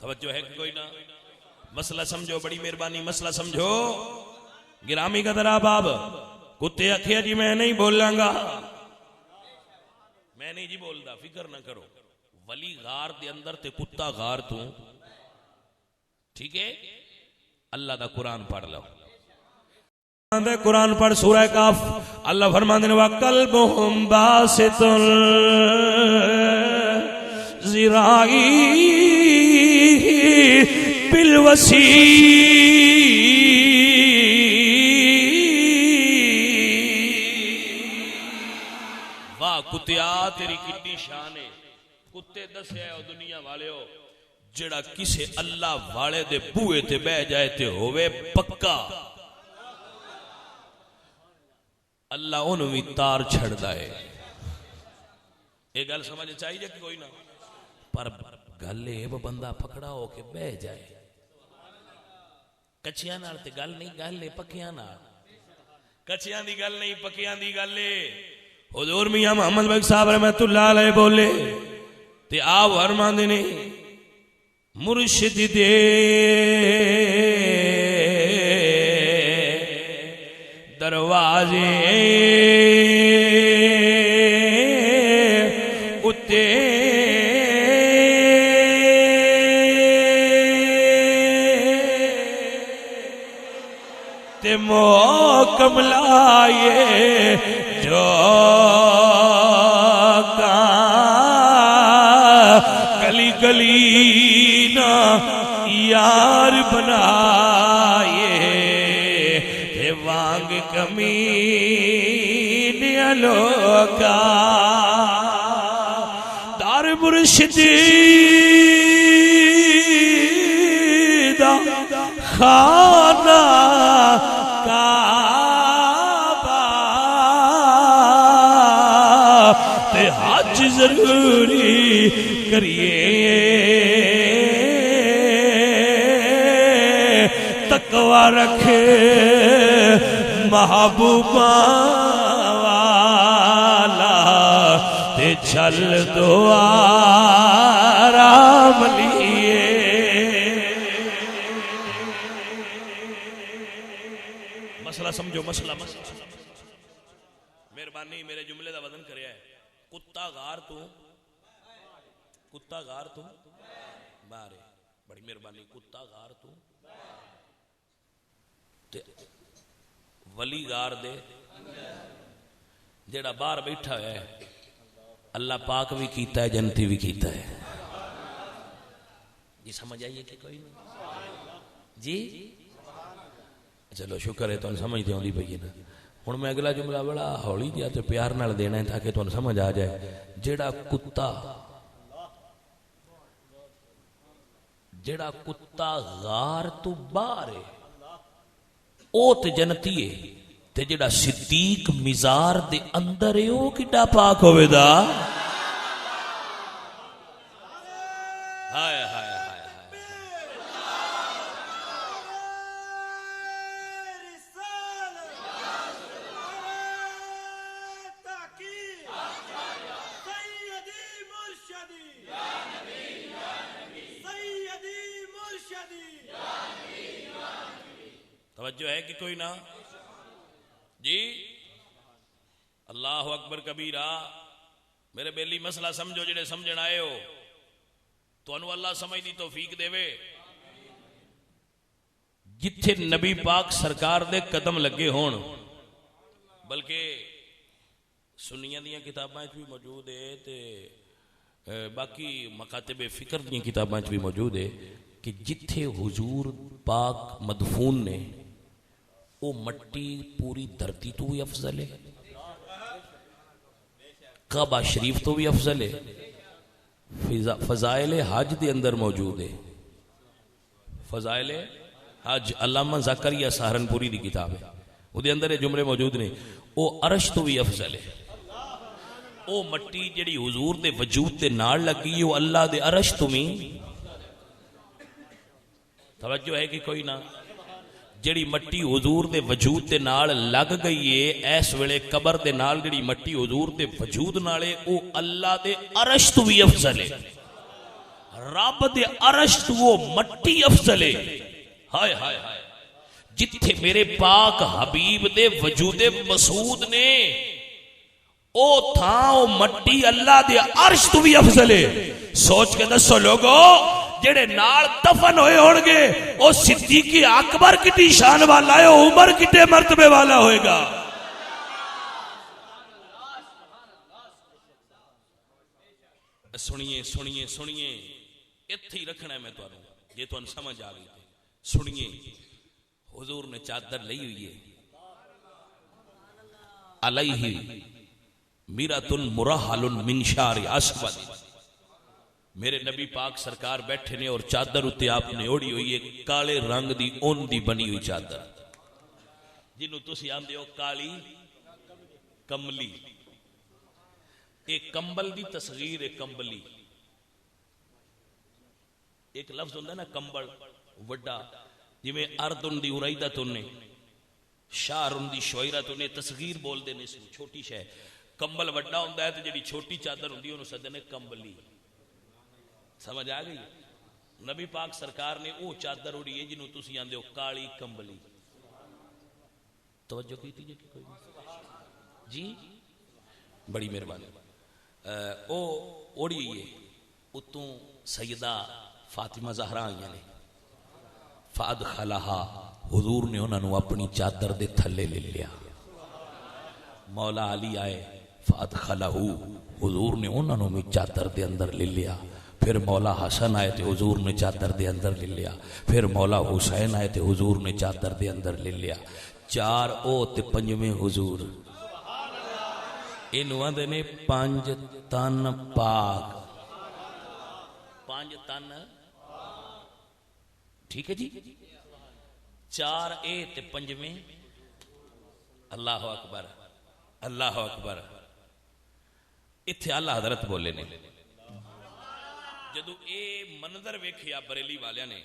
توجہ ہے کہ کوئی نہ؟ مسئلہ سمجھو، بڑی مہربانی مسئلہ سمجھو۔ گرامی قدر احباب، کتے آکھیا جی میں نہیں بولاں گا، میں نہیں جی بولدا، فکر نہ کرو۔ ولی غار دے اندر تے کتا غار تو، ٹھیک ہے؟ اللہ دا قرآن پڑھ لو، قرآن پڑھ سورہ کاف۔ اللہ فرماندے نے وَقَلْبُهُمْ بَاسِطٌ ذِرَائِهِ بِالْوَسِيلِ۔ واہ کتیا تیری کتنی شان ہے۔ کتے دسے ہو دنیا والے ہو جڑا کسے اللہ والے دے بوئے تے بہ جائے تے ہوئے پکا، اللہ انہوں بھی تار چھڑ دائے۔ ایک گل سمجھ چاہیے کہ کوئی نہ؟ پر گلے وہ بندہ پکڑا ہو کے بہ جائے، کچھیاں نال تے گل نہیں، گلے پکیاں نال، کچھیاں دی گل نہیں، پکیاں دی گلے۔ حضور میاں محمد بخش صاحب رحمت اللہ علیہ بولے تے آپ فرماندے نے مرشد دے دروازے اتے تے موکم لائے جو گلی گلی نا یار بنائے تے وانگ کمین لوکا دار مرشدی دا خانہ کعبہ تے حج ضروری کریے تقوی رکھے محبوبہ والا تے چل دو آرام لیے۔ مسئلہ سمجھو، مسئلہ مہربانی میرے جملے دا وزن کریا ہے۔ کتا غار تو، کتا غار تو باہر ہے، بڑی مہربانی، کتا غار تو ولی غار دے جیڑا باہر بیٹھا ہے اللہ پاک بھی کیتا ہے، جنتی بھی کیتا ہے۔ جی سمجھ آئیے کہ کوئی نہیں؟ جی چلو شکر ہے تو سمجھ دے ہوندی پئی نا۔ ہن میں اگلا جملہ بڑا ہولی دیا تے پیار نال دینا ہے تاکہ تانوں سمجھ آ جائے۔ جیڑا کتا غار تو باہر ہے او تے جنتی ہے، تے جیڑا صدیق مزار دے اندر ہے او کڈا پاک ہوے دا۔ ہائے ہائے توجہ ہے کہ کوئی نہ؟ جی اللہ اکبر کبیرہ۔ میرے بیلی مسئلہ سمجھو، جڑے سمجھن آئے ہو تو انو اللہ سمجھ دی توفیق دے وے۔ جتھے نبی پاک سرکار دے قدم لگے ہون، بلکہ سنیاں دیاں کتاباں بھی موجود ہے تے باقی مکاتب فکر دیاں کتاباں بھی موجود ہے کہ جتھے حضور پاک مدفون نے وہ مٹی پوری دھرتی تو بھی افضل ہے، کعبہ شریف تو بھی افضل ہے، فضائل حج دے اندر موجود ہے. فضائل حج علامہ زکریا سہارنپوری دی کتاب ہے, وہ دے اندر یہ جملے موجود نے. او عرش تو بھی افضل ہے. او مٹی جڑی حضور دے وجود دے نال لگی وہ اللہ دے عرش تو بھی. توجہ ہے کہ کوئی نہ؟ جڑی مٹی حضور دے وجود دے نال لگ گئی ہے اس ویلے قبر دے نال جڑی مٹی حضور دے وجود نالے او اللہ دے عرش تو بھی افضل ہے. رب دے عرش تو وہ مٹی افضل ہے. ہائے ہائے ہائے, جتھے میرے پاک حبیب دے وجود مسعود نے او تھا او مٹی اللہ دے عرش تو بھی افضل ہے. سوچ کے دسو لوگو جڑے نال دفن ہوئے ہون گے او صدیق اکبر کتنی شان والا ہے, او عمر کتنے مرتبے والا ہوئے گا. سنیے سنیے سنیے, اتھے ہی رکھنا ہے میں تو یہ تو سمجھ آ گئی. سنیے, حضور نے چادر لئی ہوئی ہے, علیہ میرۃ مرحل من شعر اسود. میرے نبی پاک سرکار بیٹھے نے اور چادر اتے آپ نے اوڑی ہوئی ہے کالے رنگ دی اون دی بنی ہوئی چادر, جنہوں تسی آندے ہو کالی کملی. ایک کمبل دی تصغیر ہے, کمبلی ایک لفظ ہوندہ نا کمبل وڈا, جی میں اردن دی اریدہ تونے شارن دی شوئرہ تونے تصغیر بول دینے سے چھوٹی شے. کمبل وڈا ہوندہ ہے تو جڑی چھوٹی چادر ہوندی انہوں سدنے کمبلی. سمجھ آ گئی؟ نبی پاک سرکار نے وہ چادر اڑی ہے جنہوں تسی آندے ہو کالی کمبلی. توجہ کی تھی کوئی جی, بڑی مہربانی. او اڑی ہے اتوں سیدہ فاطمہ زہرا آئیاں نے, فادخلہا حضور نے انہوں اپنی چادر دے تھلے لے لیا. مولا علی آئے, فادخلہو حضور نے انہوں بھی چادر دے اندر لے لیا. پھر مولا حسن آئے تھے حضور نے چادر دے اندر لے لیا. پھر مولا حسین آئے تھے حضور نے چادر دے اندر لے لیا. چار او تے پنجویں حضور, انہوں نے پانچ تن پاک. پانچ تن ٹھیک ہے جی, چار اے تے پنجویں. اللہ اکبر اللہ اکبر. اتھے اللہ حضرت بولے نے جدو اے منظر ویکھیا بریلی والیاں نے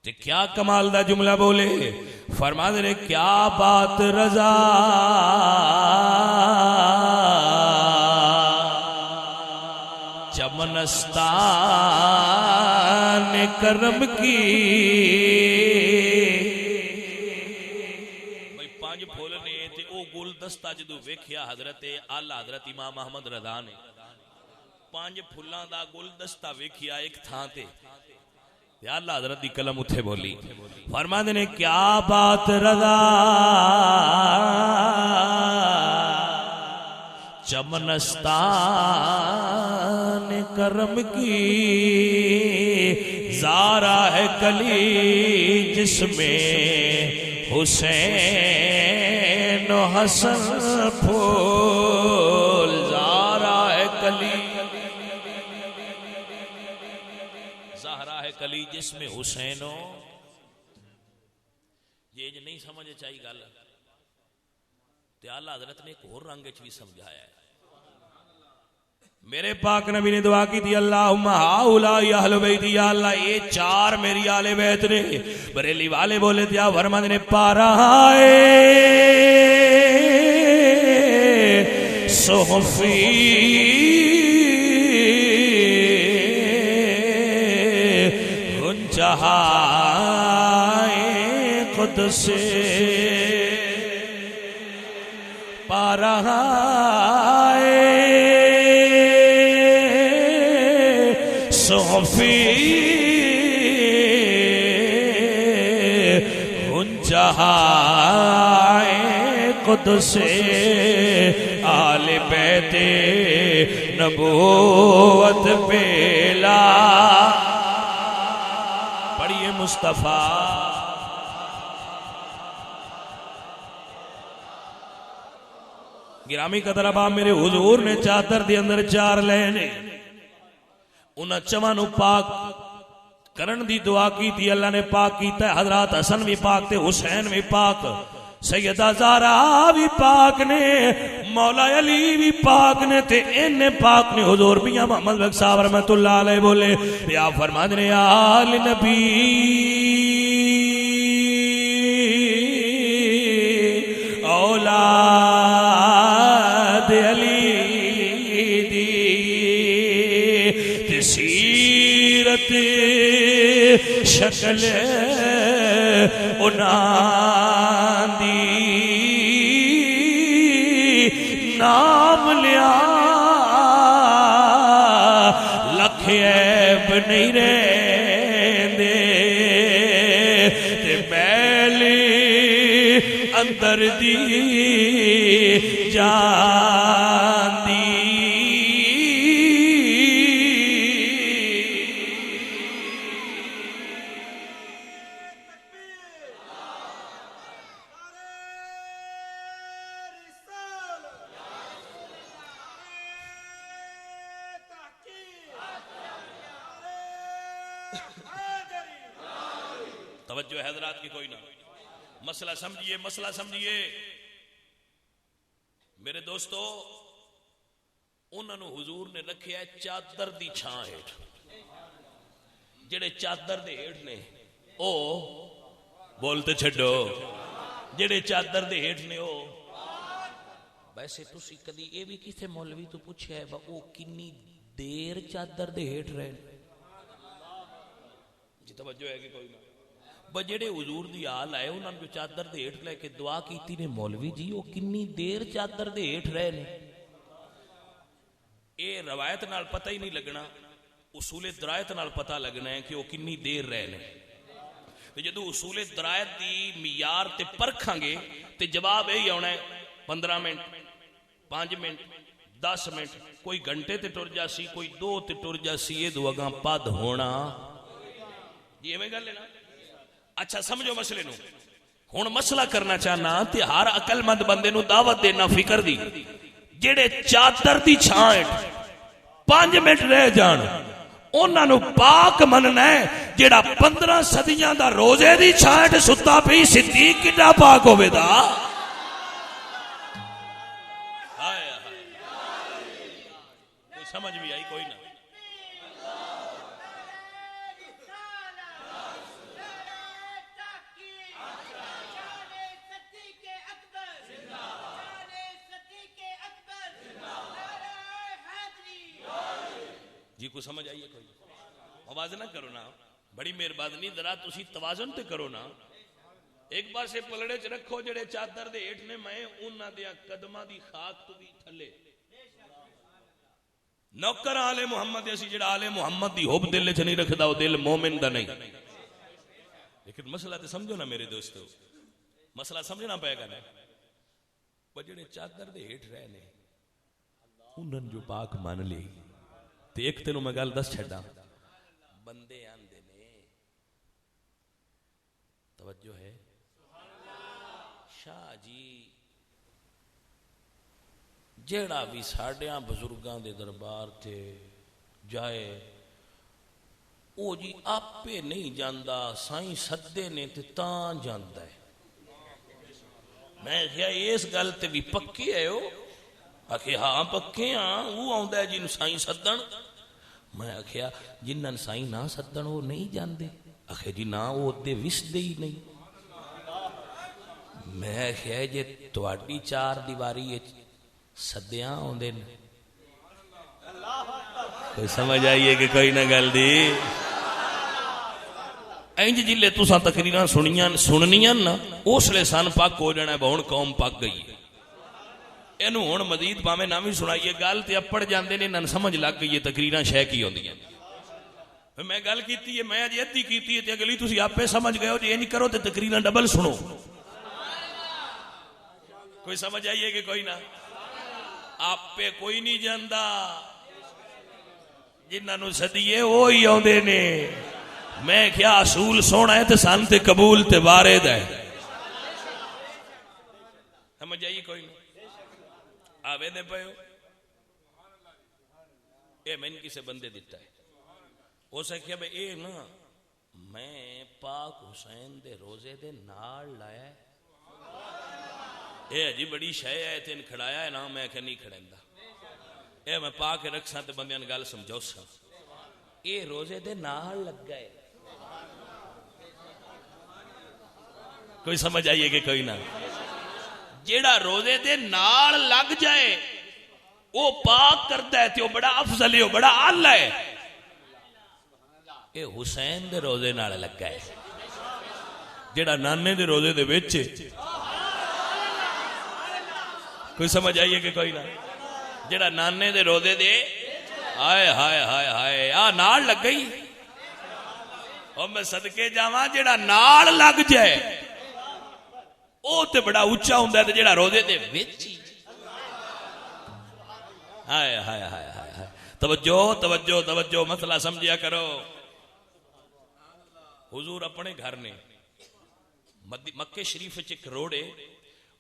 تے کیا کمال دا جملہ بولے. فرما دے کیا بات رضا چمنستان کرم کی. بھئی پانچ پھول نے تے او گلدستہ جدو ویکھیا حضرت اعلی حضرت امام احمد رضا نے پانچ پھلاں دا گلدستہ ویکھیا ایک تھان تے, یا اللہ حضرت دی کلم اتھے بولی. فرماندے نے کیا بات رضا چمنستان کرم کی, زارا ہے کلی جس میں حسین و حسن پھول. زارا ہے کلی, زہرا ہے کلی جس میں حسین ہو. یہ نہیں سمجھے چاہیے گل تے اعلیٰ حضرت نے ایک اور رنگ بھی سمجھایا ہے. میرے پاک نبی نے دعا کی تھی اللہم ہاؤلائی اہل بیتی, یا اللہ یہ چار میری آل بیت نے. بریلی والے بولے تھے فرماند نے پارا صحفی جہائے قدس پارہائے صحفی ان جہائے قدس آل بیت نبوت پیلا. پڑھیے مصطفیٰ گرامی قدر ابا. میرے حضور نے چادر دے اندر چار لینے انہاں چواں نو پاک کرن دی دعا کی تھی، اللہ نے پاک کیتا ہے۔ حضرات حسن بھی پاک تے حسین بھی پاک، سیدہ زہرا بھی پاک نے، مولا علی بھی پاک نے، تے ان پاک نے حضور میاں محمد بخش صاحب رحمت اللہ علیہ بولے یا فرماتے نے آل نبی اولاد علی دی تے سیرت شکل انہاں دی نام لیا لکھ عیب نہیں رہندے تے میلی اندر دی جان دی توجہ حضرات کی کوئی نہ مسئلہ سمجھیے، مسئلہ سمجھیے میرے دوستو۔ انہوں نے حضور نے رکھے ہے چادر دی چھاں ہیٹھ، جڑے چادر دے ہیٹھ نے او بولتے چھڈو، جڑے چادر دے ہیٹھ نے او ویسے تسی کدی اے بھی کسے مولوی تو پوچھے ہے با او کنی دیر چادر دے ہیٹھ رہے جی؟ توجہ ہے کہ کوئی نہ بجڑے حضور دی آل آئے انہوں نے جو چادر دے ہیٹھ لے کے دعا کیتی نے مولوی جی وہ کنی دیر چادر دے ہیٹھ رہے نے؟ اے روایت نال پتہ ہی نہیں لگنا، اصول درایت نال پتہ لگنا ہے کہ وہ کنی دیر رہے نے۔ تو جدو اصول درایت دی معیار تے پرکھاں گے تے جواب یہی آنا ہے 15 منٹ 5 منٹ 10 منٹ، کوئی گھنٹے تے ٹر جاسی، کوئی 2 تے ٹر جاسی، یہ دو اگاں پد ہونا یہ میں گل لینا۔ اچھا سمجھو مسئلے نو، ہن مسئلہ کرنا چاہنا تے ہر عقل مند بندے نو دعوت دینا فکر دی، جڑے چادر دی چھاں 5 منٹ رہ جان انہاں نو پاک مننا ہے، جڑا 15 صدیاں دا روزے دی چھاں ستا پئی صدیق کڈا پاک ہوے دا؟ کوئی سمجھ بھی آئی کوئی نہ؟ جی کو سمجھ آئیے کوئی؟ آواز نہ کرو نا، بڑی مہربانی ذرا تسی توازن تے کرو نا۔ ایک بار سے پلڑے چ رکھو جڑے چادر دے ہیٹھ نے، میں انہاں دے قدماں دی خاک تو بھی تھلے نوکر آل محمد اسی، جڑا آل محمد دی حب دل چ نہیں رکھدا او دل مومن دا نہیں۔ لیکن مسئلہ تے سمجھو نا میرے دوستو، مسئلہ سمجھنا پائے گا نا۔ جڑے چادر دے ہیٹھ رہے نے انہاں جو پاک مان لی تے ایک تینوں میں گل دس چھڑا، بندے آندے نے توجہ ہے شاہ جی جیڑا بھی ساڑیاں بزرگاں دے دربار تے جائے او جی آپے نہیں جاندہ، سائیں سدے نے تے تاں جاندہ ہے۔ میں کہا اس گل تے بھی پکے ہے ہو؟ آکھے ہاں پکے ہاں، وہ آندہ ہے جن سائیں سدن۔ میں آکھیا جنہاں سائیں نہ سدن وہ نہیں جاندے؟ آکھے جی نہ وہ دے وس دے ہی نہیں۔ میں آکھیا جے تواڈی چار دیواری سدیاں آندے نے، کوئی سمجھ آئیے کہ کوئی نہ گل دی؟ اینج جلے تساں تقریراں سننیاں نا اس لئے سن پاک ہو جانا ہے، بہن قوم پاک گئی ہے۔ اینو ہن مزید پاویں نہ بھی سنائیے گل تے اپڑ جاندے نے، نن سمجھ لگ گئی ہے تقریراں شے کی ہوندیاں۔ میں گل کیتی ہے، میں اج ادھی کیتی ہے تے اگلی تسی آپے سمجھ گئے ہو، جے انج کرو تے تقریراں ڈبل سنو۔ کوئی سمجھ آئیے کہ کوئی نہ؟ آپ پہ کوئی نہیں جاندا، جنہاں نو صدیے وہی آندے نے۔ میں کیا اصول سونا ہے تے سن تے قبول تے وارد ہے، سمجھ آئیے کوئی نہیں؟ آوے دے پہو اے میں کسے بندے دیتا ہے، اس نے کہا بھئی اے نا میں پاک حسین دے روزے دے نال لایا ہے، اے جی بڑی شے ہے تین کھڑایا ہے نا، میں کہ نہیں کھڑیندا، اے میں پا کے رکھ سا تے بندیاں گل سمجھو سا، اے روزے دے نال لگ گئے. کوئی سمجھ آئیے کہ کوئی نہ؟ جیڑا روزے دے نال لگ جائے وہ پاک کرتا ہے تے وہ بڑا افضل ہے، وہ بڑا اعلی ہے. اے حسین دے روزے نال لگ گئے، جیڑا نانے دے روزے دے وچ. کوئی سمجھ آئیے کہ کوئی نہ؟ جیڑا نانے دے روزے دے ہائے ہائے ہائے ہائے آ نال لگ گئی. اور میں صدقے جاواں جیڑا نال لگ جائے او تے بڑا اونچا ہوندا ہے تے جیڑا روزے دے وچ ہی. ہائے ہائے ہائے ہائے توجہ توجہ توجہ، مسئلہ سمجھیا کرو. حضور اپنے گھر نے مکے شریف وچ ایک روڈ ہے،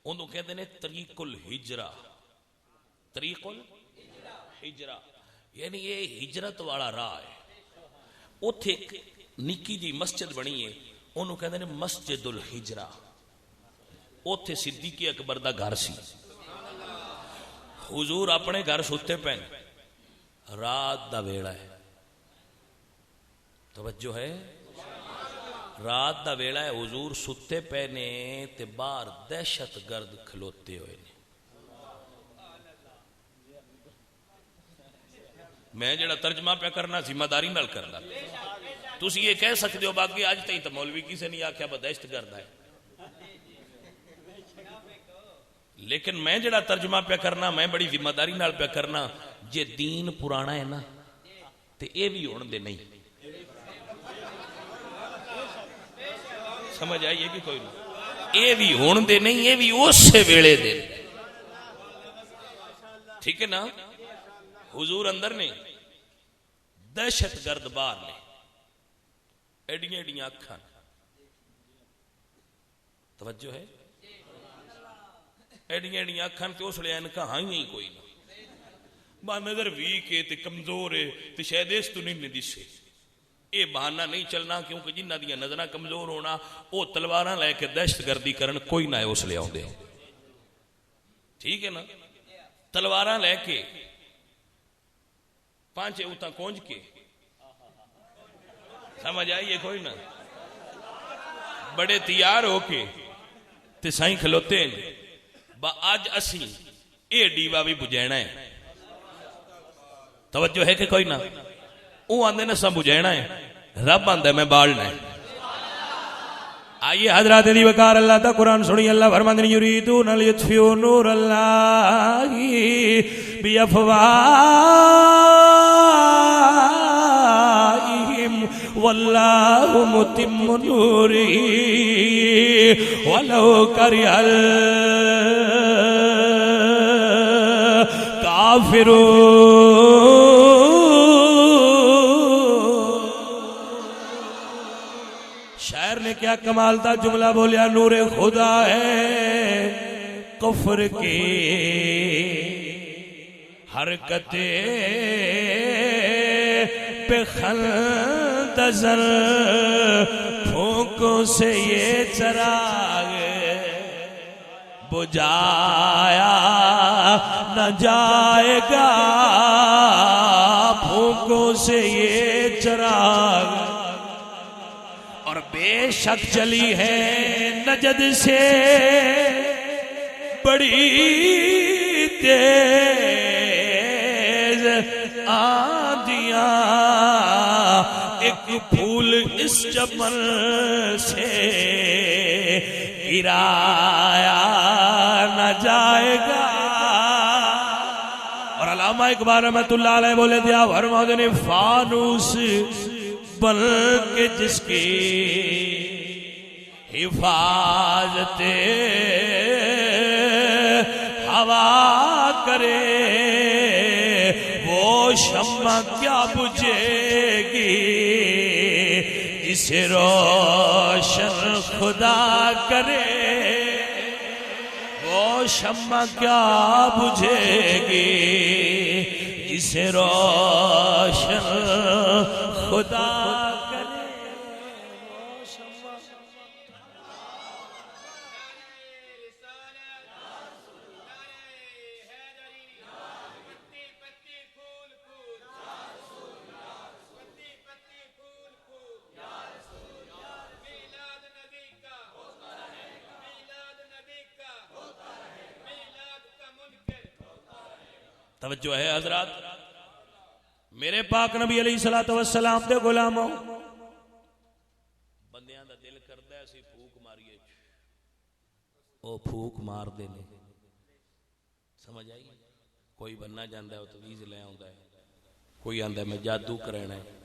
انہوں کہتے ہیں طریق الہجرہ. طریق الہجرہ یعنی یہ ہجرت والا راہ ہے. اوتھے ایک نکی جی مسجد بنی ہے، انہوں کہتے ہیں مسجد الہجرہ. اوتھے صدیق اکبر دا گھر سی. حضور اپنے گھر سوتے پین، رات دا ویڑا ہے، توجہ ہے، رات دا ویڑا ہے، حضور ستے پینے تے باہر دہشت گرد کھلوتے ہوئے نے. میں جڑا ترجمہ پہ کرنا ذمہ داری نال کرنا. تسی یہ کہہ سکتے ہو باقی آج تھی تو مولوی کسی نہیں آکھیا با دہشت گرد ہے، لیکن میں جڑا ترجمہ پہ کرنا میں بڑی ذمہ داری نال پہ کرنا. جے دین پرانا ہے نا تے اے بھی ہون دے نہیں. سمجھ آئیے کہ کوئی نہیں؟ اے بھی ہون دے نہیں، اے بھی اس سے ویلے دے. ٹھیک ہے نا؟ حضور اندر نے، دہشت گرد باہر نے، ایڈیاں ایڈیاں اکھاں. توجہ ہے؟ ایڈیاں ایڈیاں اکھاں تے اس لیے انکا ہاں ہی کوئی نہ. با نظر ویک ہے تے کمزور ہے تے شاید اس تو نہیں دسے. اے بہانہ نہیں چلنا کیونکہ جنہ دیا نظرہ کمزور ہونا او تلواراں لے کے دہشت گردی کرن کوئی نہ ہے اس لے آؤں. ٹھیک ہے نا؟ تلواراں لے کے پانچے اتاں کونج کے، سمجھ آئیے کوئی نہ؟ بڑے تیار ہو کے تے سائیں کھلوتے ہیں با آج اسی اے ڈیوا بھی بجینا ہے. توجہ ہے کہ کوئی نہ؟ وہ آندے نے سب بجینا ہے، رب آندے میں بالنا ہے. آئیے حضرات دی وقار اللہ تا قرآن سنی. اللہ فرماندے نے یریدون لیطفئوا نور اللہ بافواہہم واللہ متم نورہ ولو کرہ الکافرون. شاعر نے کیا کمال تھا جملہ بولیا، نور خدا ہے کفر کے حرکتیں پہ خندزر پھونکوں سے یہ چراغ بجھایا نہ جائے گا، پھونکوں سے یہ چراغ. اور بے شک چلی ہے نجد سے بڑی تیز آندیاں، ایک پھول اس چمن سے گرایا نہ جائے گا. اور علامہ اقبال رحمۃ اللہ علیہ بولے دیا فرماتے نے فانوس بن کے جس کی حفاظت ہوا کرے وہ شمع کیا بجھے گی، اسے روشن خدا کرے وہ شمع کیا بجھے گی، سے روشن خدا کرے توجہ ہے حضرات میرے پاک نبی علیہ الصلوۃ والسلام دے غلاموں بندیاں دا دل کردا ہے اسی پھوک ماریے او پھوک مار دے نے سمجھ آئی کوئی بننا جاندا ہے او تویز لے آوندا ہے کوئی آندا ہے میں جادو کرنا ہے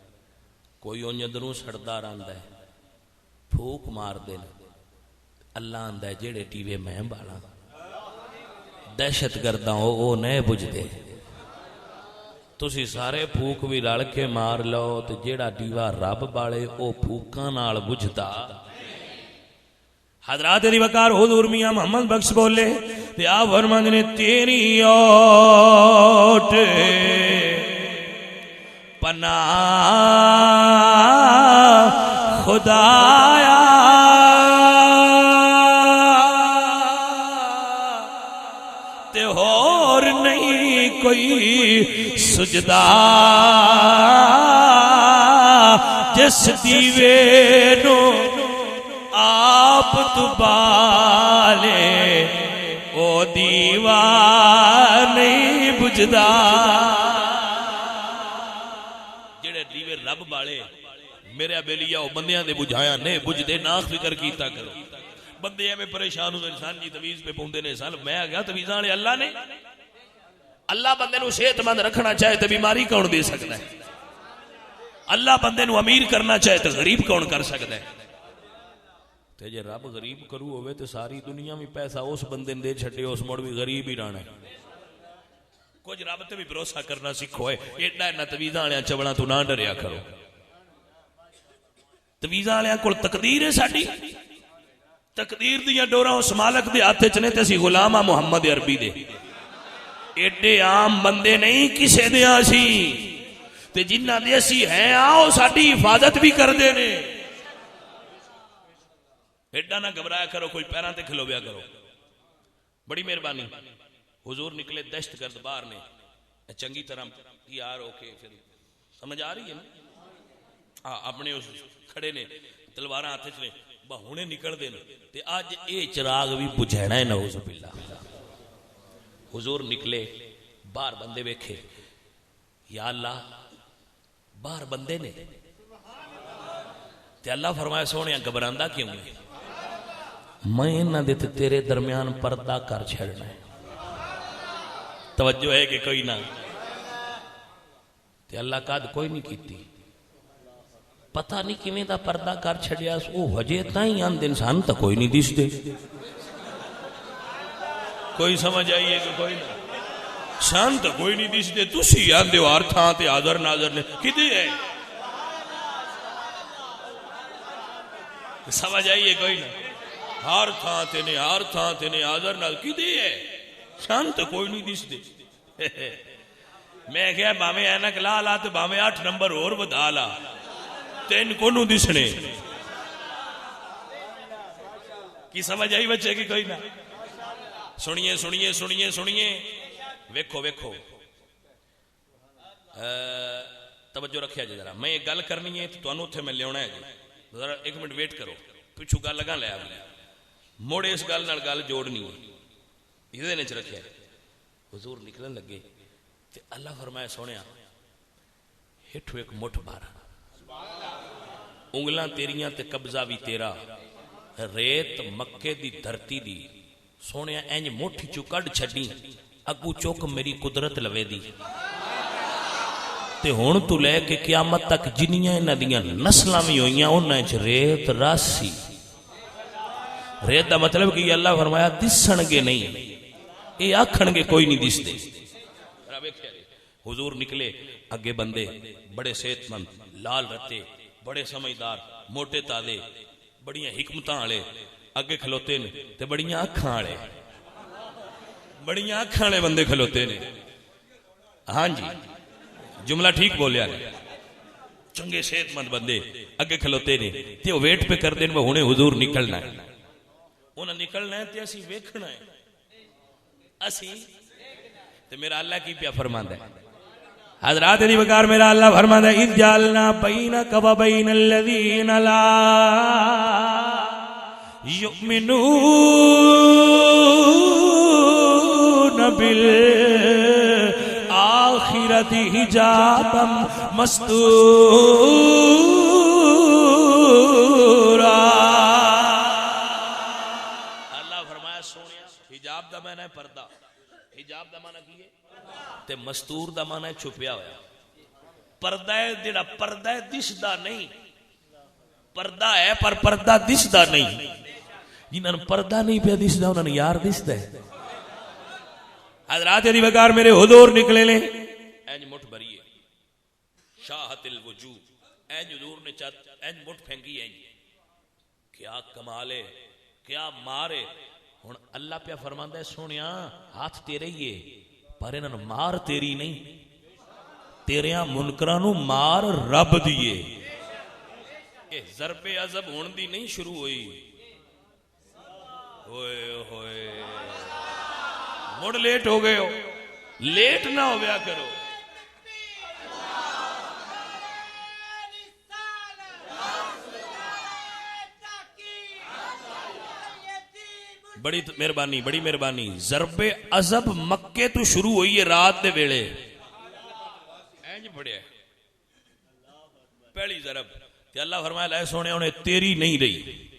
کوئی اونج اندروں سڑدا رہندا ہے پھوک مار دے اللہ آندا ہے جڑے ٹیوے میں بالا دہشت گرداں او نہیں بجھدے تسی سارے پھوک بھی رل کے مار لو تے جیڑا دیوا رب بالے او پھوکاں نال بجھدا حضرات دی وقار حضور میاں محمد بخش بولے تے آپ فرماندے نے تیری اوٹ پناہ خدایا اور نہیں کوئی سجدہ جس دیوے نو آپ تبالے او دیوا نہیں بجھدا جڑے دیوے رب بالے میرے بیلیا او بندیاں دے بجھایا نہیں بجھدے نا فکر کیتا کرو بندے میں پریشان ہوں انسان جی تویز پہ پوندے نے سال میں آ گیا تویزاں والے اللہ نے اللہ بندے نو صحت مند رکھنا چاہے تو بیماری کون دے سکتا ہے اللہ بندے نو امیر کرنا چاہے تو غریب کون کر سکتا ہے تے جے رب غریب کرو ہوئے تو ساری دنیا میں پیسہ اس بندے دے چھٹے اس مڑ بھی غریب ہی رہنا ہے کچھ رب تے بھی بھروسہ کرنا سکھو ہے ایڈا نہ تویزاں والے چوڑاں تو نہ ڈریا کرو تویزاں والے کول تقدیر ہے ساڈی تقدیر دیا ڈوراں اس مالک دے ہاتھ چنے تے اسی غلام محمد عربی دے ایڈے عام بندے نہیں کسے دے اسی تے جنہ دے اسی ہیں آؤ ساڈی حفاظت بھی کر دے نے ایڈا نہ گھبرایا کرو کوئی پیراں تے کھلو بیا کرو بڑی مہربانی حضور نکلے دہشت گرد باہر نے چنگی طرح تیار ہو کے پھر سمجھ آ رہی ہے نا اپنے اس کھڑے نے تلواراں ہاتھ چ نے بہونے نکل دے تے آج اے چراغ بھی بجھینا ہے نعوذ باللہ حضور نکلے باہر بندے ویکھے یا اللہ باہر بندے نے تے اللہ فرمایا سونے گھبراندا کیوں ہے میں انہاں دے تے تیرے درمیان پردہ کر چھڑنا ہے توجہ ہے کہ کوئی نہ تے اللہ قد کوئی نہیں کیتی پتہ نہیں کیویں دا پردہ کر چھڑیا او ہجے تائیں اند انسان تا کوئی نہیں دسدے کوئی سمجھ آئیے کہ کوئی نہ شان تا کوئی نہیں دسدے تسی آندے ہو ہر تھاں تے حاضر ناظر نے کدے ہے سمجھ آئیے کوئی نہ ہر تھاں تے نے حاضر ناظر کدے ہے شان تا کوئی نہیں دسدے میں کہا باویں اینک لا لا تے باویں 8 نمبر اور ودا لا تین کو نو دسنے کی سمجھ آئی بچے کی کوئی نہ سنیے سنیے سنیے سنیے ویکھو ویکھو توجہ رکھیا جی ذرا میں ایک گل کرنی ہے تو انہوں تھے میں لیونا ہے جی ذرا 1 منٹ ویٹ کرو پچھو گل لگا لیا موڑے اس گل نال گل جوڑنی ہے یہ نے چ رکھیا حضور نکلن لگے تے اللہ فرمایا سونیا ہٹھو ایک مٹھ بارا انگلاں تیریاں تے قبضہ بھی تیرا ریت مکے دی دھرتی دی سونے اینج موٹھی چو کڈ چھڈی اگو چوک میری قدرت لوے دی تے ہون تو لے کے قیامت تک جنیاں انہاں دیاں نسلاں وی ہوئیاں انہاں وچ ریت راسی ریت دا مطلب کہ اللہ فرمایا دسن گے نہیں اے آکھن گے کوئی نہیں دس دے حضور نکلے اگے بندے بڑے صحت مند لال رتے بڑے سمجھدار موٹے تالے بڑیاں حکمتاں والے اگے کھلوتے نے تے بڑیاں اکھاں والے بندے کھلوتے نے ہاں جی جملہ ٹھیک بولیا نے چنگے صحت مند بندے اگے کھلوتے نے تے ویٹ پہ کر دین وہ ہنے حضور نکلنا ہے انہاں نکلنا ہے تے اسی ویکھنا ہے اسی تے میرا اللہ کی پیا فرماندا ہے حضرات دی وقار میرا اللہ فرماندا ہے اذ جعلنا بینک و بین الذین لا یؤمنون بالآخرۃ حجابا مستورا اللہ فرمایا سونیا حجاب دا معنی ہے پردہ حجاب دا معنی کی ہے تے مستور دا معنی ہے چھپیا ہوا پردہ ہے جڑا پردہ ہے دسدا نہیں پردہ ہے پر پردہ دسدا نہیں جنہاں پردہ نہیں پیا دسدا انہاں نے یار دسدا ہے حضرات دی وقار میرے حضور نکلے لے اینج مٹھ بھریے شاہت الوجوہ اینج حضور نے اینج مٹھ پھینکی اینج کیا کمال ہے کیا مارے ہن اللہ پیا فرماندا ہے سونیا ہاتھ تیرے ہی ہے پر انہاں مار تیری نہیں تیریاں منکراں نو مار رب دیے اے ضرب عذب ہون دی نہیں شروع ہوئی ہوئے ہوئے مڑ لیٹ ہو گئے ہو لیٹ نہ ہو گیا کرو بڑی مہربانی ضرب عذب مکے تو شروع ہوئی ہے رات دے ویلے اینج پڑھیا پہلی ضرب کہ اللہ فرمایا لے سونے انہیں تیری نہیں رہی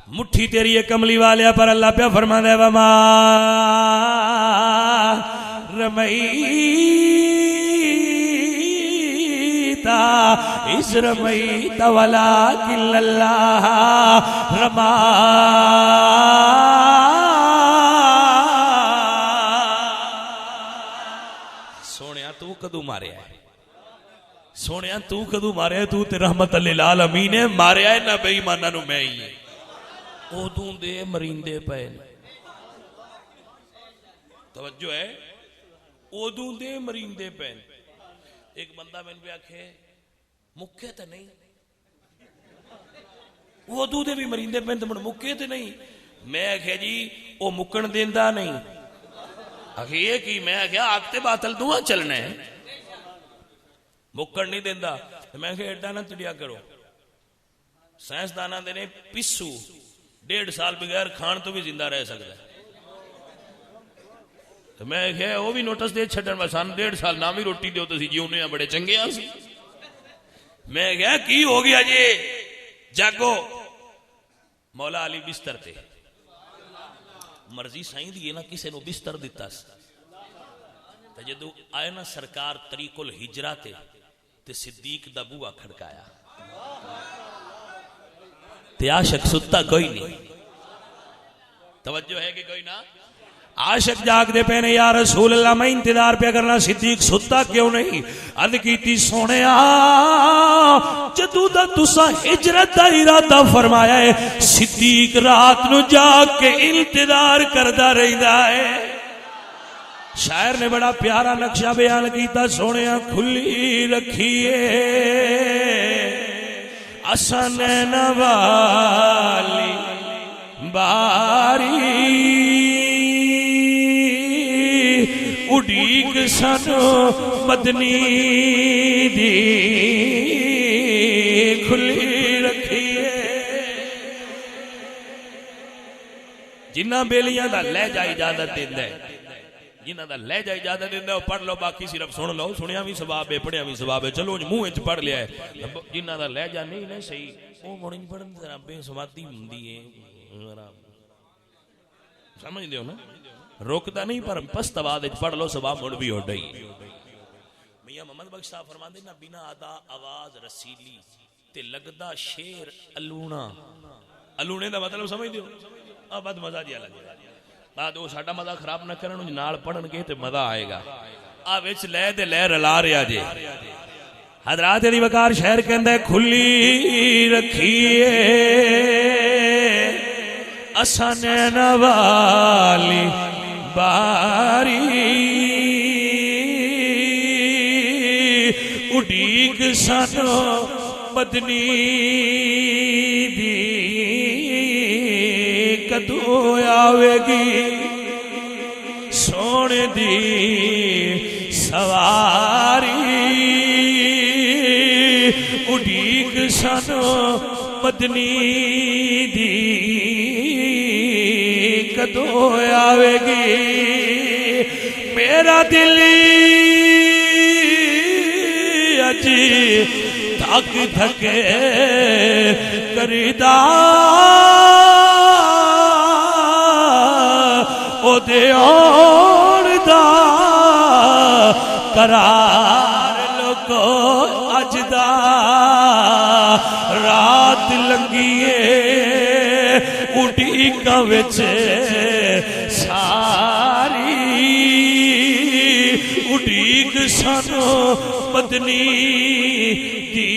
مٹھی تیری ہے کملی والیا پر اللہ پہ فرمایا ہے وما رمیتا اس رمیتا ولیکن اللہ رما سونیا تو کدو ماریا ہے سونیا تو کدو ماریا ہے تو تے رحمت للعالمین ہے ماریا ہے نہ بے ایمانہ نو میں ہی ہے اودوں دے مریندے پہن توجہ ہے اودوں دے مریندے پہن ایک بندہ میں نے آکھے مکے تے نہیں اودوں دے بھی مریندے پہن تو مکے تے نہیں میں آکھے جی او مکن دیندہ نہیں آکھے یہ کی میں آکھے آکتے باطل دعا چلنے ہیں مکن نہیں دیندہ میں آکھے ایڈا نہ تڑیا کرو سائنس دانا دینے پسو 1.5 سال بغیر کھان تو بھی زندہ رہ سکتا ہے تو میں کہا وہ بھی نوٹس دے چھڑن بسان 1.5 سال نامی روٹی دیو تو سی جی انہیں بڑے چنگے آن سی میں کہا کی ہو گیا جی جاگو مولا علی بستر تے مرضی سائیں دیئے نا کسے نو بستر دیتا سا جدو آئے نا سرکار طریق الحجرہ تے صدیق دا بوہ کھڑکایا تے عاشق ستا کوئی نہیں توجہ ہے کہ کوئی نہ عاشق جاگ دے پہنے یا رسول اللہ میں انتظار پہ کرنا صدیق ستا کیوں نہیں عرض کیتی سونیا جدو دا تسا ہجرت دا ارادہ فرمایا ہے صدیق رات نو جاگ کے انتظار کردہ رہتا ہے شاعر نے بڑا پیارا نقشہ بیان کیتا سونیا کھلی رکھیے اسن نوالی باری اڈیک سن مدنی دی کھلی رکھیے جنہ بیلیاں دا لے جا اجازت دیندہ ہے جنہ دا لے جا اجازت دیندہ ہے پڑھ لو باقی صرف سن لو سنیا بھی ثواب ہے پڑھیا بھی ثواب ہے چلو منہ انچ پڑھ لیا ہے جنہ دا لے جا نہیں نہیں صحیح وہ مڑنج پڑھن ذرا بے سوادی ہوندی ہے سمجھ دیو نا روکتا نہیں پر پست آواز پڑھ لو ثواب مڑ بھی ہو گئی میاں محمد بخش صاحب فرماندے نا بنا ادا آواز رسیلی تے لگدا شیر الونا الونے دا مطلب سمجھ دیو بعد مزہ دیا لگے بعد وہ ساڈا مزہ خراب نہ کرن نال پڑھن گے تے مزہ آئے گا آ وچ لے تے لے رلا رہیا جے حضرات دی وقار شہر کہندا ہے کھلی رکھیے اساں نوالی باری اڈیک سانو مدنی دی کدو آوے گی سونے دی سواری اڈیک سانو مدنی دی کدو آوے گی میرا دل اجی تھک تھکے کریدا او دے آن دا قرار لوگو اجدا رات لنگیے اڈیکاں وچ ساری اڈیک سانو مدنی دی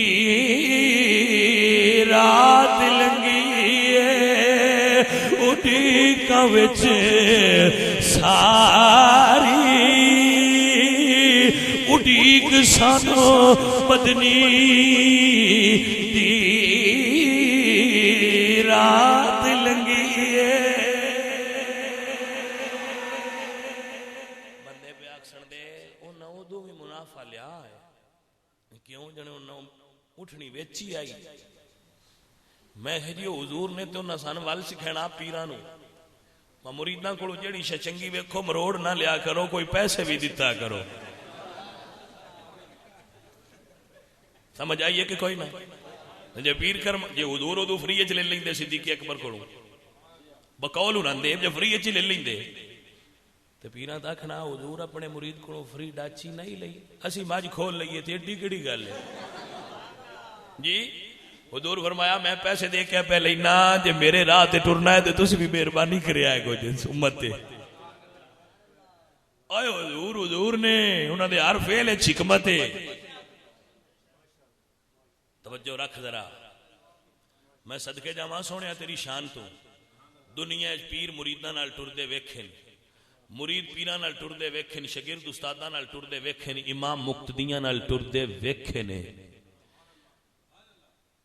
رات لنگیے اڈیکاں وچ ساری اڈیک سانو مدنی دی رات لنگیے بندے پہ آکسن دے انہاں ادو بھی منافع لیا ہے کیوں جنے انہاں اٹھنی ویچی آئی میں کہ جی حضور نے تو انہاں سان وال سکھینا پیرانو میں مریداں کو جڑی شچنگی ویکھو مروڑ نہ لیا کرو کوئی پیسے بھی دیتا کرو سمجھ آئیے کہ کوئی نہ جے پیر کرم جے حضور ادو فری اچ لے لیں دے صدیق اکبر کو بقول انہاں دے جے فری اچ لے لیں دے تو پیران تاکھنا حضور اپنے مرید کو فری ڈاچی نہیں لئی اسی ماج کھول لئیے تھے ایڈی کڑی گل ہے جی حضور فرمایا میں پیسے دے کے پہ لینا جے میرے راہ تے ٹرنا ہے تو تسی بھی مہربانی کرے آئے گو جنس امت تے آئے حضور نے انہوں نے ہر فعل ہے حکمت ہے توجہ رکھ ذرا میں صدقے جاواں سونیا تیری شان تو دنیا پیر مریداں نال ٹردے ویکھن مرید پیراں نال ٹردے ویکھن شاگرد استاداں نال ٹردے ویکھن امام مقتدیاں نال ٹردے ویکھن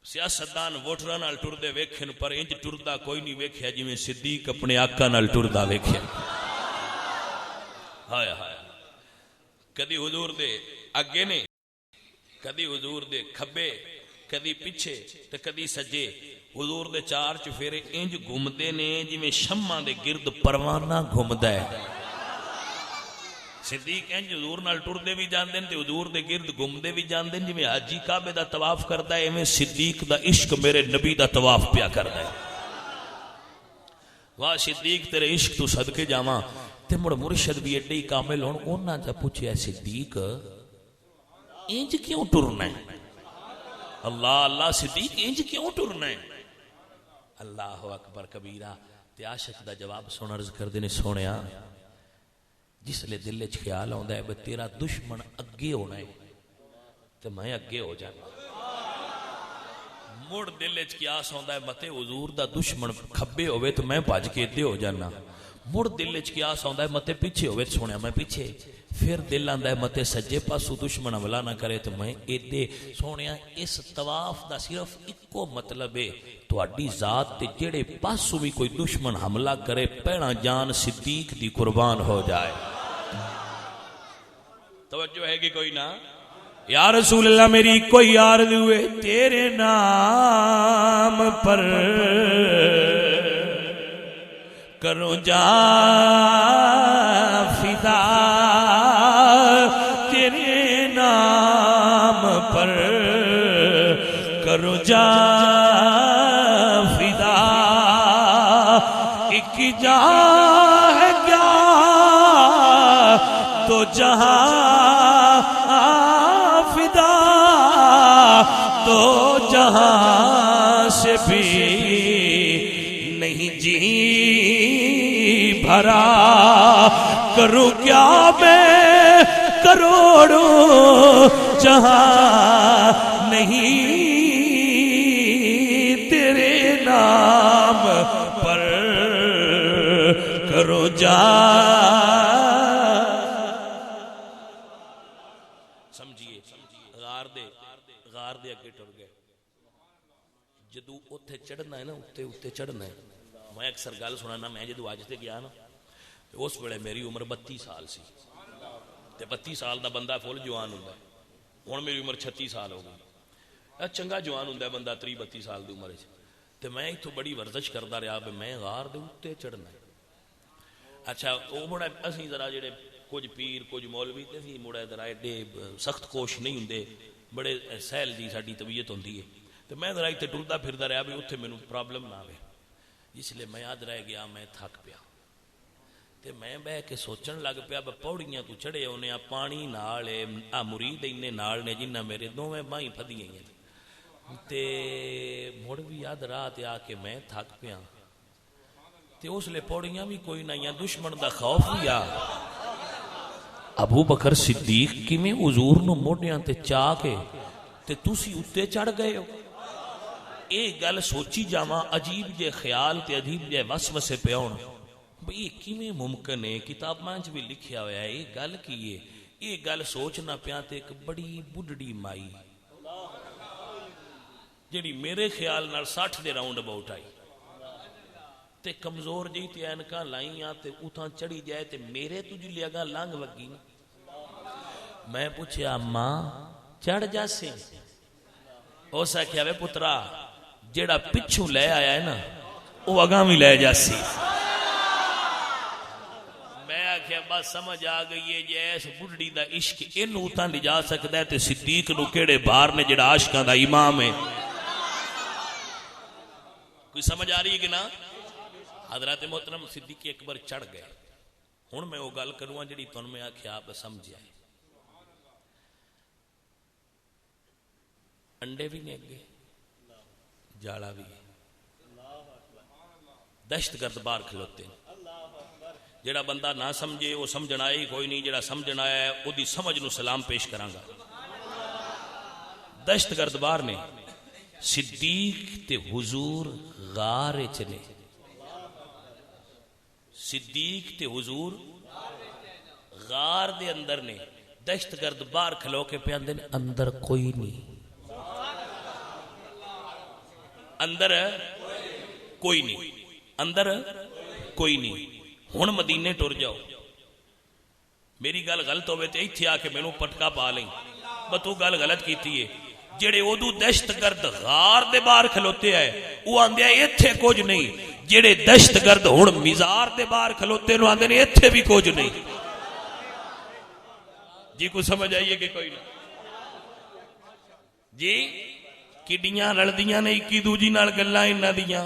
سیاستدان ووٹراں نال ٹردے ویکھن پر انج ٹردا کوئی نہیں ویکھیا جویں صدیق اپنے آقا نال ٹردا ویکھیا ہائے ہائے کدی حضور دے اگے نے کدی حضور دے کھبے کدی پیچھے تے کدی سجے حضور دے چار چفیرے انج گھومدے نے جویں شمع دے گرد پروانہ گھومدا ہے صدیق انج حضور نال ٹردے بھی جاندے تے حضور دے گرد گھومدے بھی جاندے جویں حاجی کعبے دا طواف کردا ہے ایویں صدیق دا عشق میرے نبی دا طواف پیا کردا ہے واہ صدیق تیرے عشق تو صدقے جاواں تے مڑ مرشد بھی ایڈے ہی کامل ہون انہاں جا پوچھیا صدیق انج کیوں ٹرنا ہے اللہ اللہ صدیق انج کیوں ٹرنا ہے اللہ اکبر کبیرہ تے عاشق دا جواب سن عرض کر دینے سونیا جس لئے دل وچ خیال ہوندا ہے بے تیرا دشمن اگے ہونا ہے تے میں اگے ہو جانا مڑ دل وچ قیاس ہوندا ہے متے حضور دا دشمن کھبے ہوئے تو میں بھج کے ادھے ہو جانا مڑ دل وچ قیاس ہوندا ہے متے پیچھے ہوئے تو سونیا میں پیچھے پھر دل آندا ہے متے سجے پاسو دشمن حملہ نہ کرے تو میں ادھے سونیا اس طواف دا صرف اکو مطلب ہے تہاڈی ذات تے جڑے پاسو بھی کوئی دشمن حملہ کرے پہنا جان صدیق دی قربان ہو جائے توجہ ہے کہ کوئی نہ یا رسول اللہ میری کوئی عرض ہوئے تیرے نام پر کرو جا فدا تیرے نام پر کرو جا فدا ایک جا ہے کیا تو جہاں فدا تو جہاں سے بھی نہیں جی بھرا کروں کیا میں کروڑوں جہاں نہیں تیرے نام پر کرو جا سمجھیے غار دے اگے ٹر گئے. جدو اتنے چڑھنا ہے نا اتنے چڑھنا ہے. میں اکثر گل سنا میں جدو اج تے گیا نا اس ویلے میری عمر 32 سال سی تے 32 سال دا بندہ فل جوان ہوندا ہے. ہن میری عمر 36 سال ہو گئی. چنگا جوان ہوندا ہے بندہ 30-32 سال دی عمر تے میں اتوں بڑی ورزش کردا رہا بھی میں غار دے اتنے چڑھنا ہے. اچھا وہ مڑا اسی ذرا جڑے کچھ پیر کچھ مولوی تے اسی مڑا ذرا ایڈے سخت کوش نہیں ہوندے, بڑے سہل جی ساری طبیعت ہوندی ہے. تو میں ذرا اتنے ٹرتا پھردا رہا بھی اتنے مینوں پرابلم نہ آئے. اس لیے میں آد رہ گیا, میں تھک پیا تے میں بہ کے سوچن لگ پیا پوڑیاں تو چڑھے ہونے آ پانی نال آ مرید اینے نال نے جنہ میرے دوویں باہیں پھدیاں ہیں تے مڑ بھی یاد رات آ کے میں تھک پیا تے اس لیے پوڑیاں بھی کوئی نہ یا دشمن دا خوف بھی آ. ابو بکر صدیق کیویں حضور نو موڈیاں تے چا کے تے تسی اتے چڑھ گئے ہو. اے گل سوچی جاواں عجیب جے خیال تے عجیب جے وسوسے پے ہون بھئی کیویں ممکن ہے. کتاباں وچ بھی لکھیا ہویا ہے. یہ گل کی ہے؟ یہ گل سوچنا پیا تے ایک بڑی بڈھڑی مائی جیڑی میرے خیال نال 60 دے راؤنڈ اباؤٹ آئی تے کمزور جی تے اینکاں لائیاں تے اتھاں چڑھی جائے تے میرے تو جی لگا لنگ لگی نا. میں پوچھیا ماں چڑھ جاسے؟ اس آکھیا وے پترا جیڑا پچھوں لے آیا ہے نا وہ اگاں بھی لے جاسی. میں آکھیا بس سمجھ آ گئی ہے جے اس بڈھڑی دا عشق اینو اتھاں لے جا سکدا ہے تے صدیق نو کیڑے بار نے جڑا عاشقاں دا امام ہے. کوئی سمجھ آ رہی ہے کہ نا؟ حضرت محترم صدیق اکبر چڑھ گئے. ہن میں وہ گل کروں جڑی تن میں آکھیا آپ سمجھ آئے. انڈے بھی نے اگے جاڑا بھی ہے. دہشت گرد باہر کھلوتے ہیں. جڑا بندہ نہ سمجھے وہ سمجھنا ہی کوئی نہیں. جڑا سمجھنا ہے وہ دی سمجھ نو سلام پیش کراں گا. دہشت گرد باہر نے صدیق تے حضور غار وچ نے. صدیق تے حضور غار دے اندر نے. دہشت گرد باہر کھلو کے پہ اندر اندر کوئی نہیں. اندر کوئی نہیں. اندر کوئی نہیں. ہن مدینے ٹر جاؤ. میری گل غلط ہوئے تے ایتھے آ کے مینوں پٹکا پا لیں تو گل غلط کیتی ہے. جڑے ادو دہشت گرد غار دے باہر کھلوتے ہیں وہ آندے ایتھے کچھ نہیں. جڑے دہشت گرد ہن مزار دے باہر کھلوتے نو آندے نے ایتھے بھی کچھ نہیں. جی کو سمجھ آئیے کہ کوئی نہیں جی. کڈیاں رلدیاں نے اکی دوجی نال گلاں انہاں دیاں.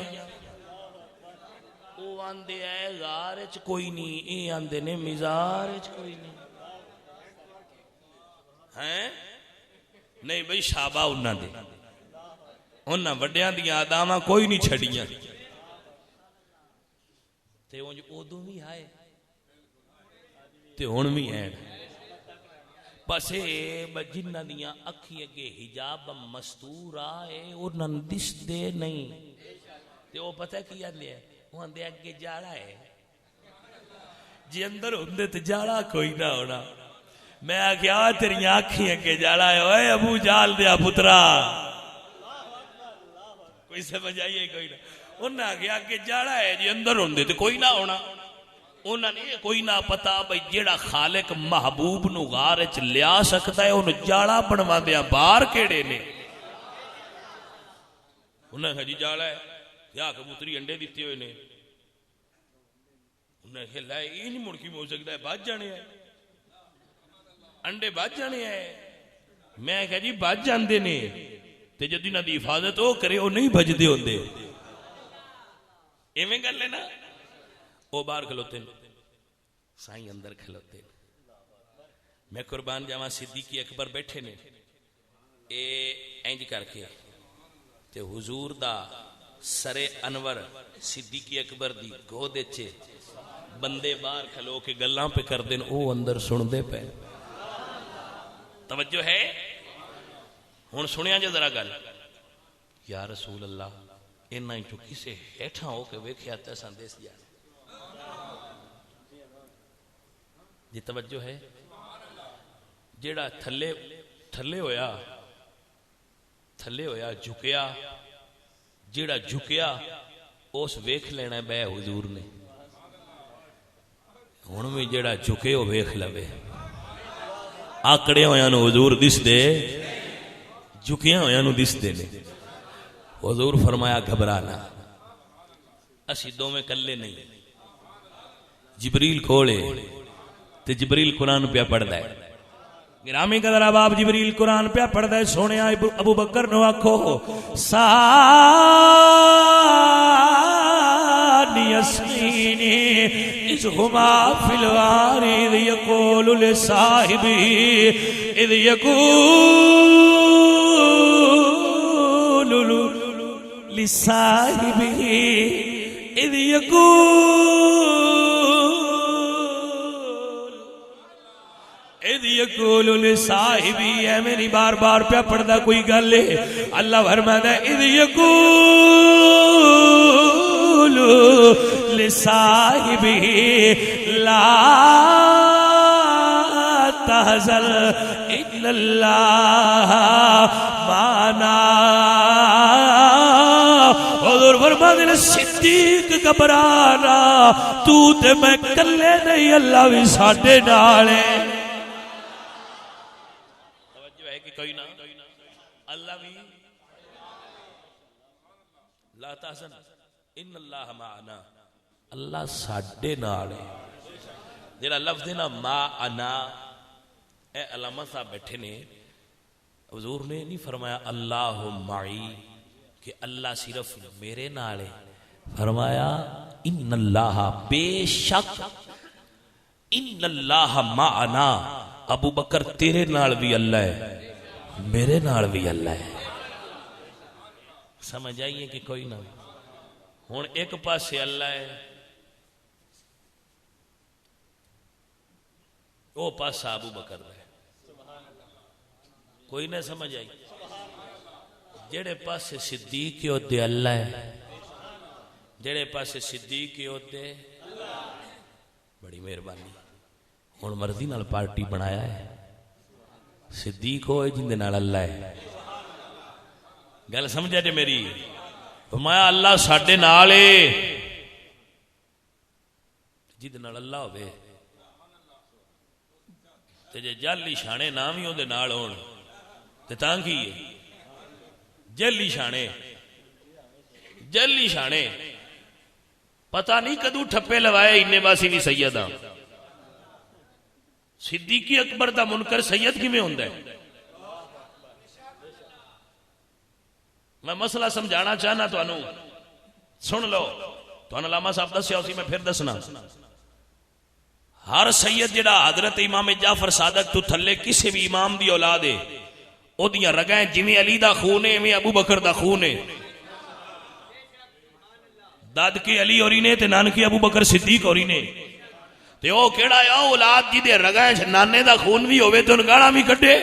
او آندے اے غار وچ کوئی نہیں, اے آندے نے مزار وچ کوئی نہیں. ہیں نہیں بھئی شابہ انہاں دے انہاں وڈیاں دیاں آداماں کوئی نہیں چھڑیاں تے اونج اودوں بھی آئے تے ہن بھی ہیں. بس جنہ دیاں اکھی اگے حجاب مستور آئے انہاں دس دے نہیں تے وہ پتہ کی آندے ہیں وہ آندے اگے جاڑا ہے. جی اندر ہوندے تے جاڑا کوئی نہ ہونا. میں آکھیا تیری آنکھیں اگے جاڑا ہے اوے ابو جال دیا پترا. کوئی سمجھ آئیے کوئی نہ. انہاں آکھیا کہ جاڑا ہے جی اندر ہوندے تے کوئی نہ ہونا. انہاں نے کوئی نہ پتا بھئی جیڑا خالق محبوب نو غار وچ لیا سکتا ہے انہوں جاڑا بنواندیاں باہر کیڑے نے. انہاں کہا جی جاڑا ہے یا کبوتری انڈے دیتے ہوئے نے. انہاں کہا لائے یہ نہیں مڑکی ہو سکتا ہے بات جانے ہیں انڈے بچ جانے ہیں. میں کہا جی بچ جاندے نے تے جدی نہ دی حفاظت ہو کرے وہ نہیں بجدے ہوندے. ایویں کر لینا وہ باہر کھلوتے سائیں اندر کھلوتے. میں قربان جاواں صدیق اکبر بیٹھے نے اے انج کر کے تے حضور دا سر انور صدیق اکبر دی گود وچ بندے باہر کھلو کے گلاں پہ کر دین او اندر سن دے پے. توجہ ہے. ہن سنیا جے ذرا گل. یا رسول اللہ انہاں چوں کسے ہیٹھاں ہو کے ویکھیا تے اساں دس جا جی. توجہ ہے. جیڑا تھلے ہویا جھکیا، جیڑا جھکیا اس ویکھ لینا بے حضور نے، ہن بھی جیڑا جھکے وہ ویکھ لوے۔ آکڑے ہویاں نو حضور دس دے، جھکیاں ہویاں نو دس دے نے۔ حضور فرمایا گھبرانا، اسی دو میں کلے نہیں، جبریل کھولے تے جبریل قرآن پہ پڑھدا ہے۔ گرامی قدر احباب جبریل قرآن پہ پڑھدا ہے، سونے ابو بکر نو آکھو ثانی یسین اذ ہما فی الغار اذ یقول لصاحبہ اذ یقول لصاحبہ اذ یقول لصاحبی، ہے میری بار بار پہ پڑھدا کوئی گل ہے۔ اللہ فرماتا ہے اذ یقول لصاحبی لا تحزن ان اللہ معنا۔ حضور فرماتے ہیں صدیق گھبرانا، تو تے میں کلے نہیں، اللہ بھی ساڈے نال ہے۔ کوئی نہ اللہ بھی لا تحزن ان اللہ معنا، اللہ ساڈے نال ہے۔ جڑا لفظ ہے نا معنا، اے علامہ صاحب بیٹھے نے، حضور نے نہیں فرمایا اللہ معی کہ اللہ صرف میرے نال ہے، فرمایا ان اللہ، بے شک ان اللہ معنا، ابو بکر تیرے نال بھی اللہ ہے، میرے نال بھی اللہ ہے۔ سمجھ آئیے کہ کوئی نہ؟ ہن ایک پاسے اللہ ہے، وہ پاسا ابو بکر ہے، کوئی نہ سمجھ آئی؟ جڑے پاسے صدیق ہوتے اللہ ہے، جڑے پاسے صدیق ہوتے، بڑی مہربانی۔ ہن مرضی نال پارٹی بنایا ہے، صدیق ہوئے جن دے نال اللہ ہے۔ گل سمجھا جے میری؟ فرمایا اللہ ساڈے نال ہے، جن دے نال اللہ ہوئے تے جے جعلی شانے نام ہی اون دے نال ہون تے تاں کی ہے؟ جعلی شانے پتہ نہیں کدو ٹھپے لوائے انہیں باسی بھی سیدہ صدیقی اکبر دا منکر سید کی میں ہوندہ ہے۔ میں مسئلہ سمجھانا چاہنا تو انہوں سن لو، تو انہوں علامہ صاحب دسیا اسی میں پھر دسنا۔ ہر سید جڑا حضرت امام جعفر صادق تو تھلے کسی بھی امام دی اولاد ہے، او دیاں رگائیں جویں علی دا خون ہے میں ابو بکر دا خون ہے، دادکی علی اور نے تے نانکی ابو بکر صدیق اور نے تے او کیڑا ہے اولاد جی دے رگائیں نانے دا خون بھی ہوئے تو ان گاڑا بھی کٹے۔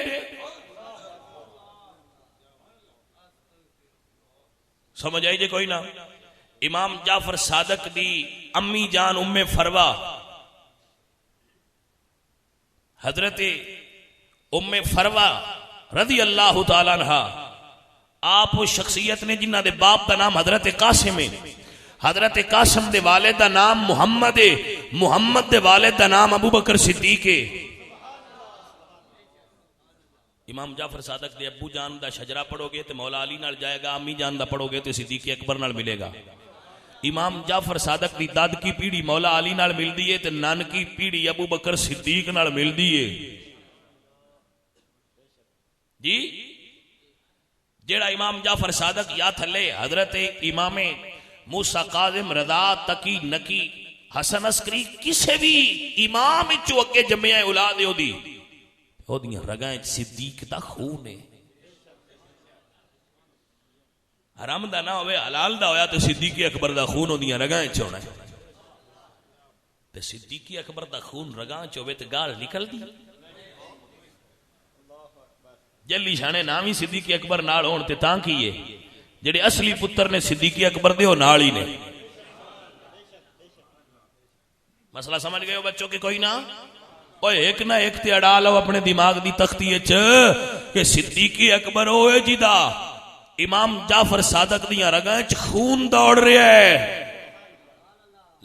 سمجھ آئی جے کوئی نہ؟ امام جعفر صادق دی امی جان ام فروا، حضرت ام فروا رضی اللہ تعالیٰ عنہ، آپ وہ شخصیت نے جنہ دے باپ دا نام حضرت قاسم ہے، حضرت قاسم دے والد دا نام محمد ہے، محمد دے والد دا نام ابو بکر صدیق ہے۔ امام جعفر صادق دے ابو جان دا شجرہ پڑھو گے تو مولا علی نال جائے گا، امی جان دا پڑھو گے تو صدیق اکبر نال ملے گا۔ امام جعفر صادق دی داد کی پیڑی مولا علی نال مل دی ہے تو نان کی پیڑی ابو بکر صدیق نال مل دی ہے جی۔ جیڑا امام جعفر صادق یا تھلے حضرت امام موسیٰ قاظم رضا تقی نکی حسن عسکری کسے بھی امام چو اگے جمعہ اولاد ہو دی ہو دیاں رگائیں صدیق دا خون ہے۔ حرام دا نہ ہوئے حلال دا ہویا تو صدیقی اکبر دا خون ہو دیاں رگائیں چونا ہے، تو صدیقی اکبر دا خون رگائیں چوے تو گال نکل دی۔ جلی شانے نامی صدیقی اکبر نال ہون تے تاں کیے جڑے اصلی پتر نے صدیقی اکبر دے ہو نال ہی نے۔ مسئلہ سمجھ گئے ہو بچوں کے کوئی نہ؟ اوے ایک نہ ایک تے اڑا لو اپنے دماغ دی تختی وچ کہ صدیق اکبر ہوئے جدا امام جعفر صادق دیاں رگاں وچ خون دوڑ رہا ہے.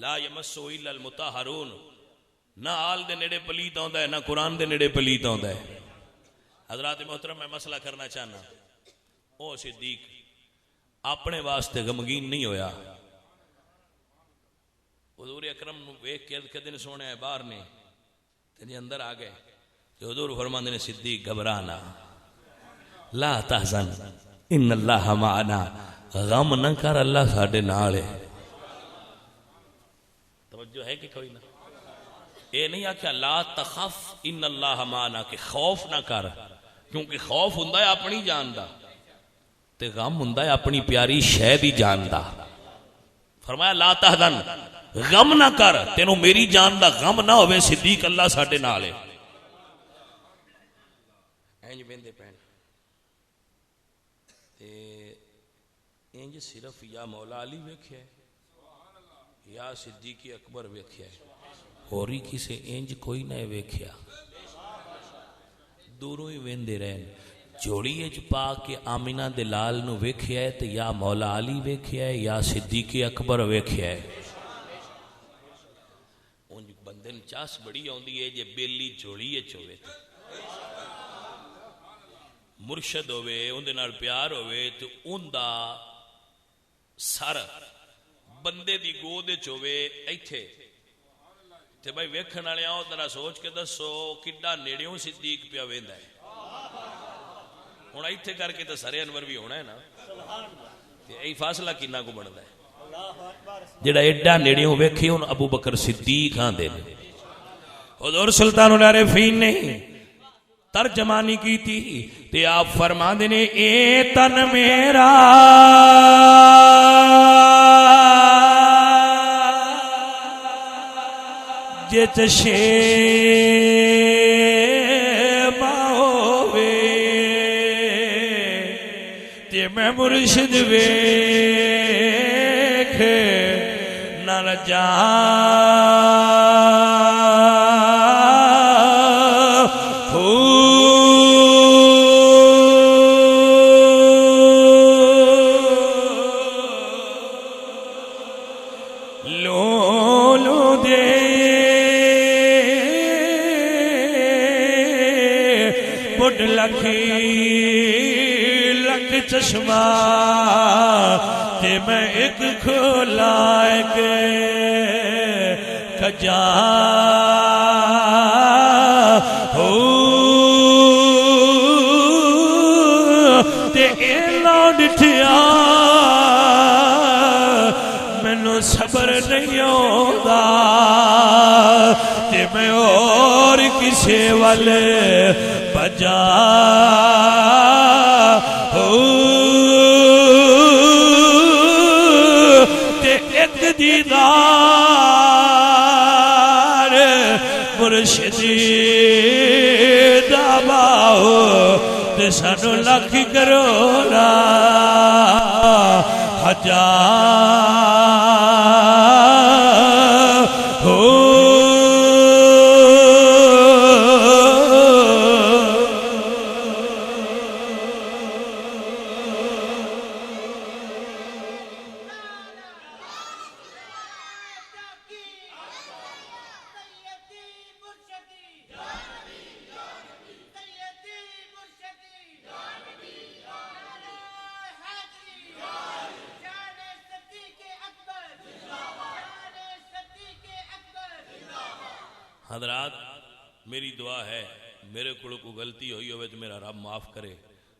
لا یمسو الا المطہرون. نہ آل دے نیڑے پلیت آندا ہے نہ قرآن دے نیڑے پلیت آندا ہے. حضرات محترم میں مسئلہ کرنا چاہنا. او صدیق اپنے واسطے غمگین نہیں ہویا. حضور اکرم نو ویکھ کے کدن سونے باہر نے تے اندر آ گئے تے حضور فرماندے نے صدیق گھبرانا لا تحزن ان اللہ معنا. غم نہ کر اللہ ساڈے نال ہے. توجہ ہے کہ کوئی نہ اے نہیں آکھیا لا تخف ان اللہ معنا کہ خوف نہ کر کیونکہ خوف ہوندا ہے اپنی جان دا تے غم ہوندا ہے اپنی پیاری شے دی جان دا. فرمایا لا تحزن غم نہ کر تینوں میری جان دا غم نہ ہوئے صدیق اللہ ساڈے نال ہے. انج ویندے پین تے انج صرف یا مولا علی ویکھیا یا صدیق اکبر ویکھیا ہوری کسے انج کوئی نہ ویکھیا. دوروں ہی ویندے رہن جوڑی اچ پا کے آمینہ دے لال نو ویکھیا ہے تے یا مولا علی ویکھیا ہے یا صدیق اکبر ویکھیا ہے. انج بندے نوں چاس بڑی آندی ہے جے بیلی جوڑی اچ ہوے تے مرشد ہوے اون دے نال پیار ہوے تے اون دا سر بندے دی گود وچ ہوے ایتھے تے بھائی ویکھن والے آؤ ذرا سوچ کے دسو کڈا نیڑیوں صدیق پیا ویندا ہے. ہن ایتھے کر کے تے سر انور بھی ہونا ہے نا تے ای فاصلہ کنا کو بندا ہے جڑا ایڈا نیڑیوں ویکھے ہن ابو بکر صدیق آندے نے. حضور سلطان العارفین نے ترجمانی کی تھی تے آپ فرماندے نے اے تن میرا جت شیبہ ہووے تے میں مرشد ویکھ نہ جا لکھ چشمہ تے میں ایک کھولا ایک کجا ہو تے اینا ڈٹھیا مینوں صبر نہیں ہوتا تے میں اور کسے والے بجا تے ایک دیدار مرشدی دا باؤ تے سانو لکھ کروڑا ہزار ہو. حضرات میری دعا ہے میرے کو غلطی ہوئی ہوئے تو میرا رب معاف کرے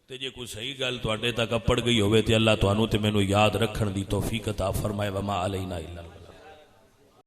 تے جے کوئی صحیح گل تواڈے تک اپڑ گئی ہوئے تے اللہ تانوں تے مینوں یاد رکھن دی توفیق عطا فرمائے. وما علینا الا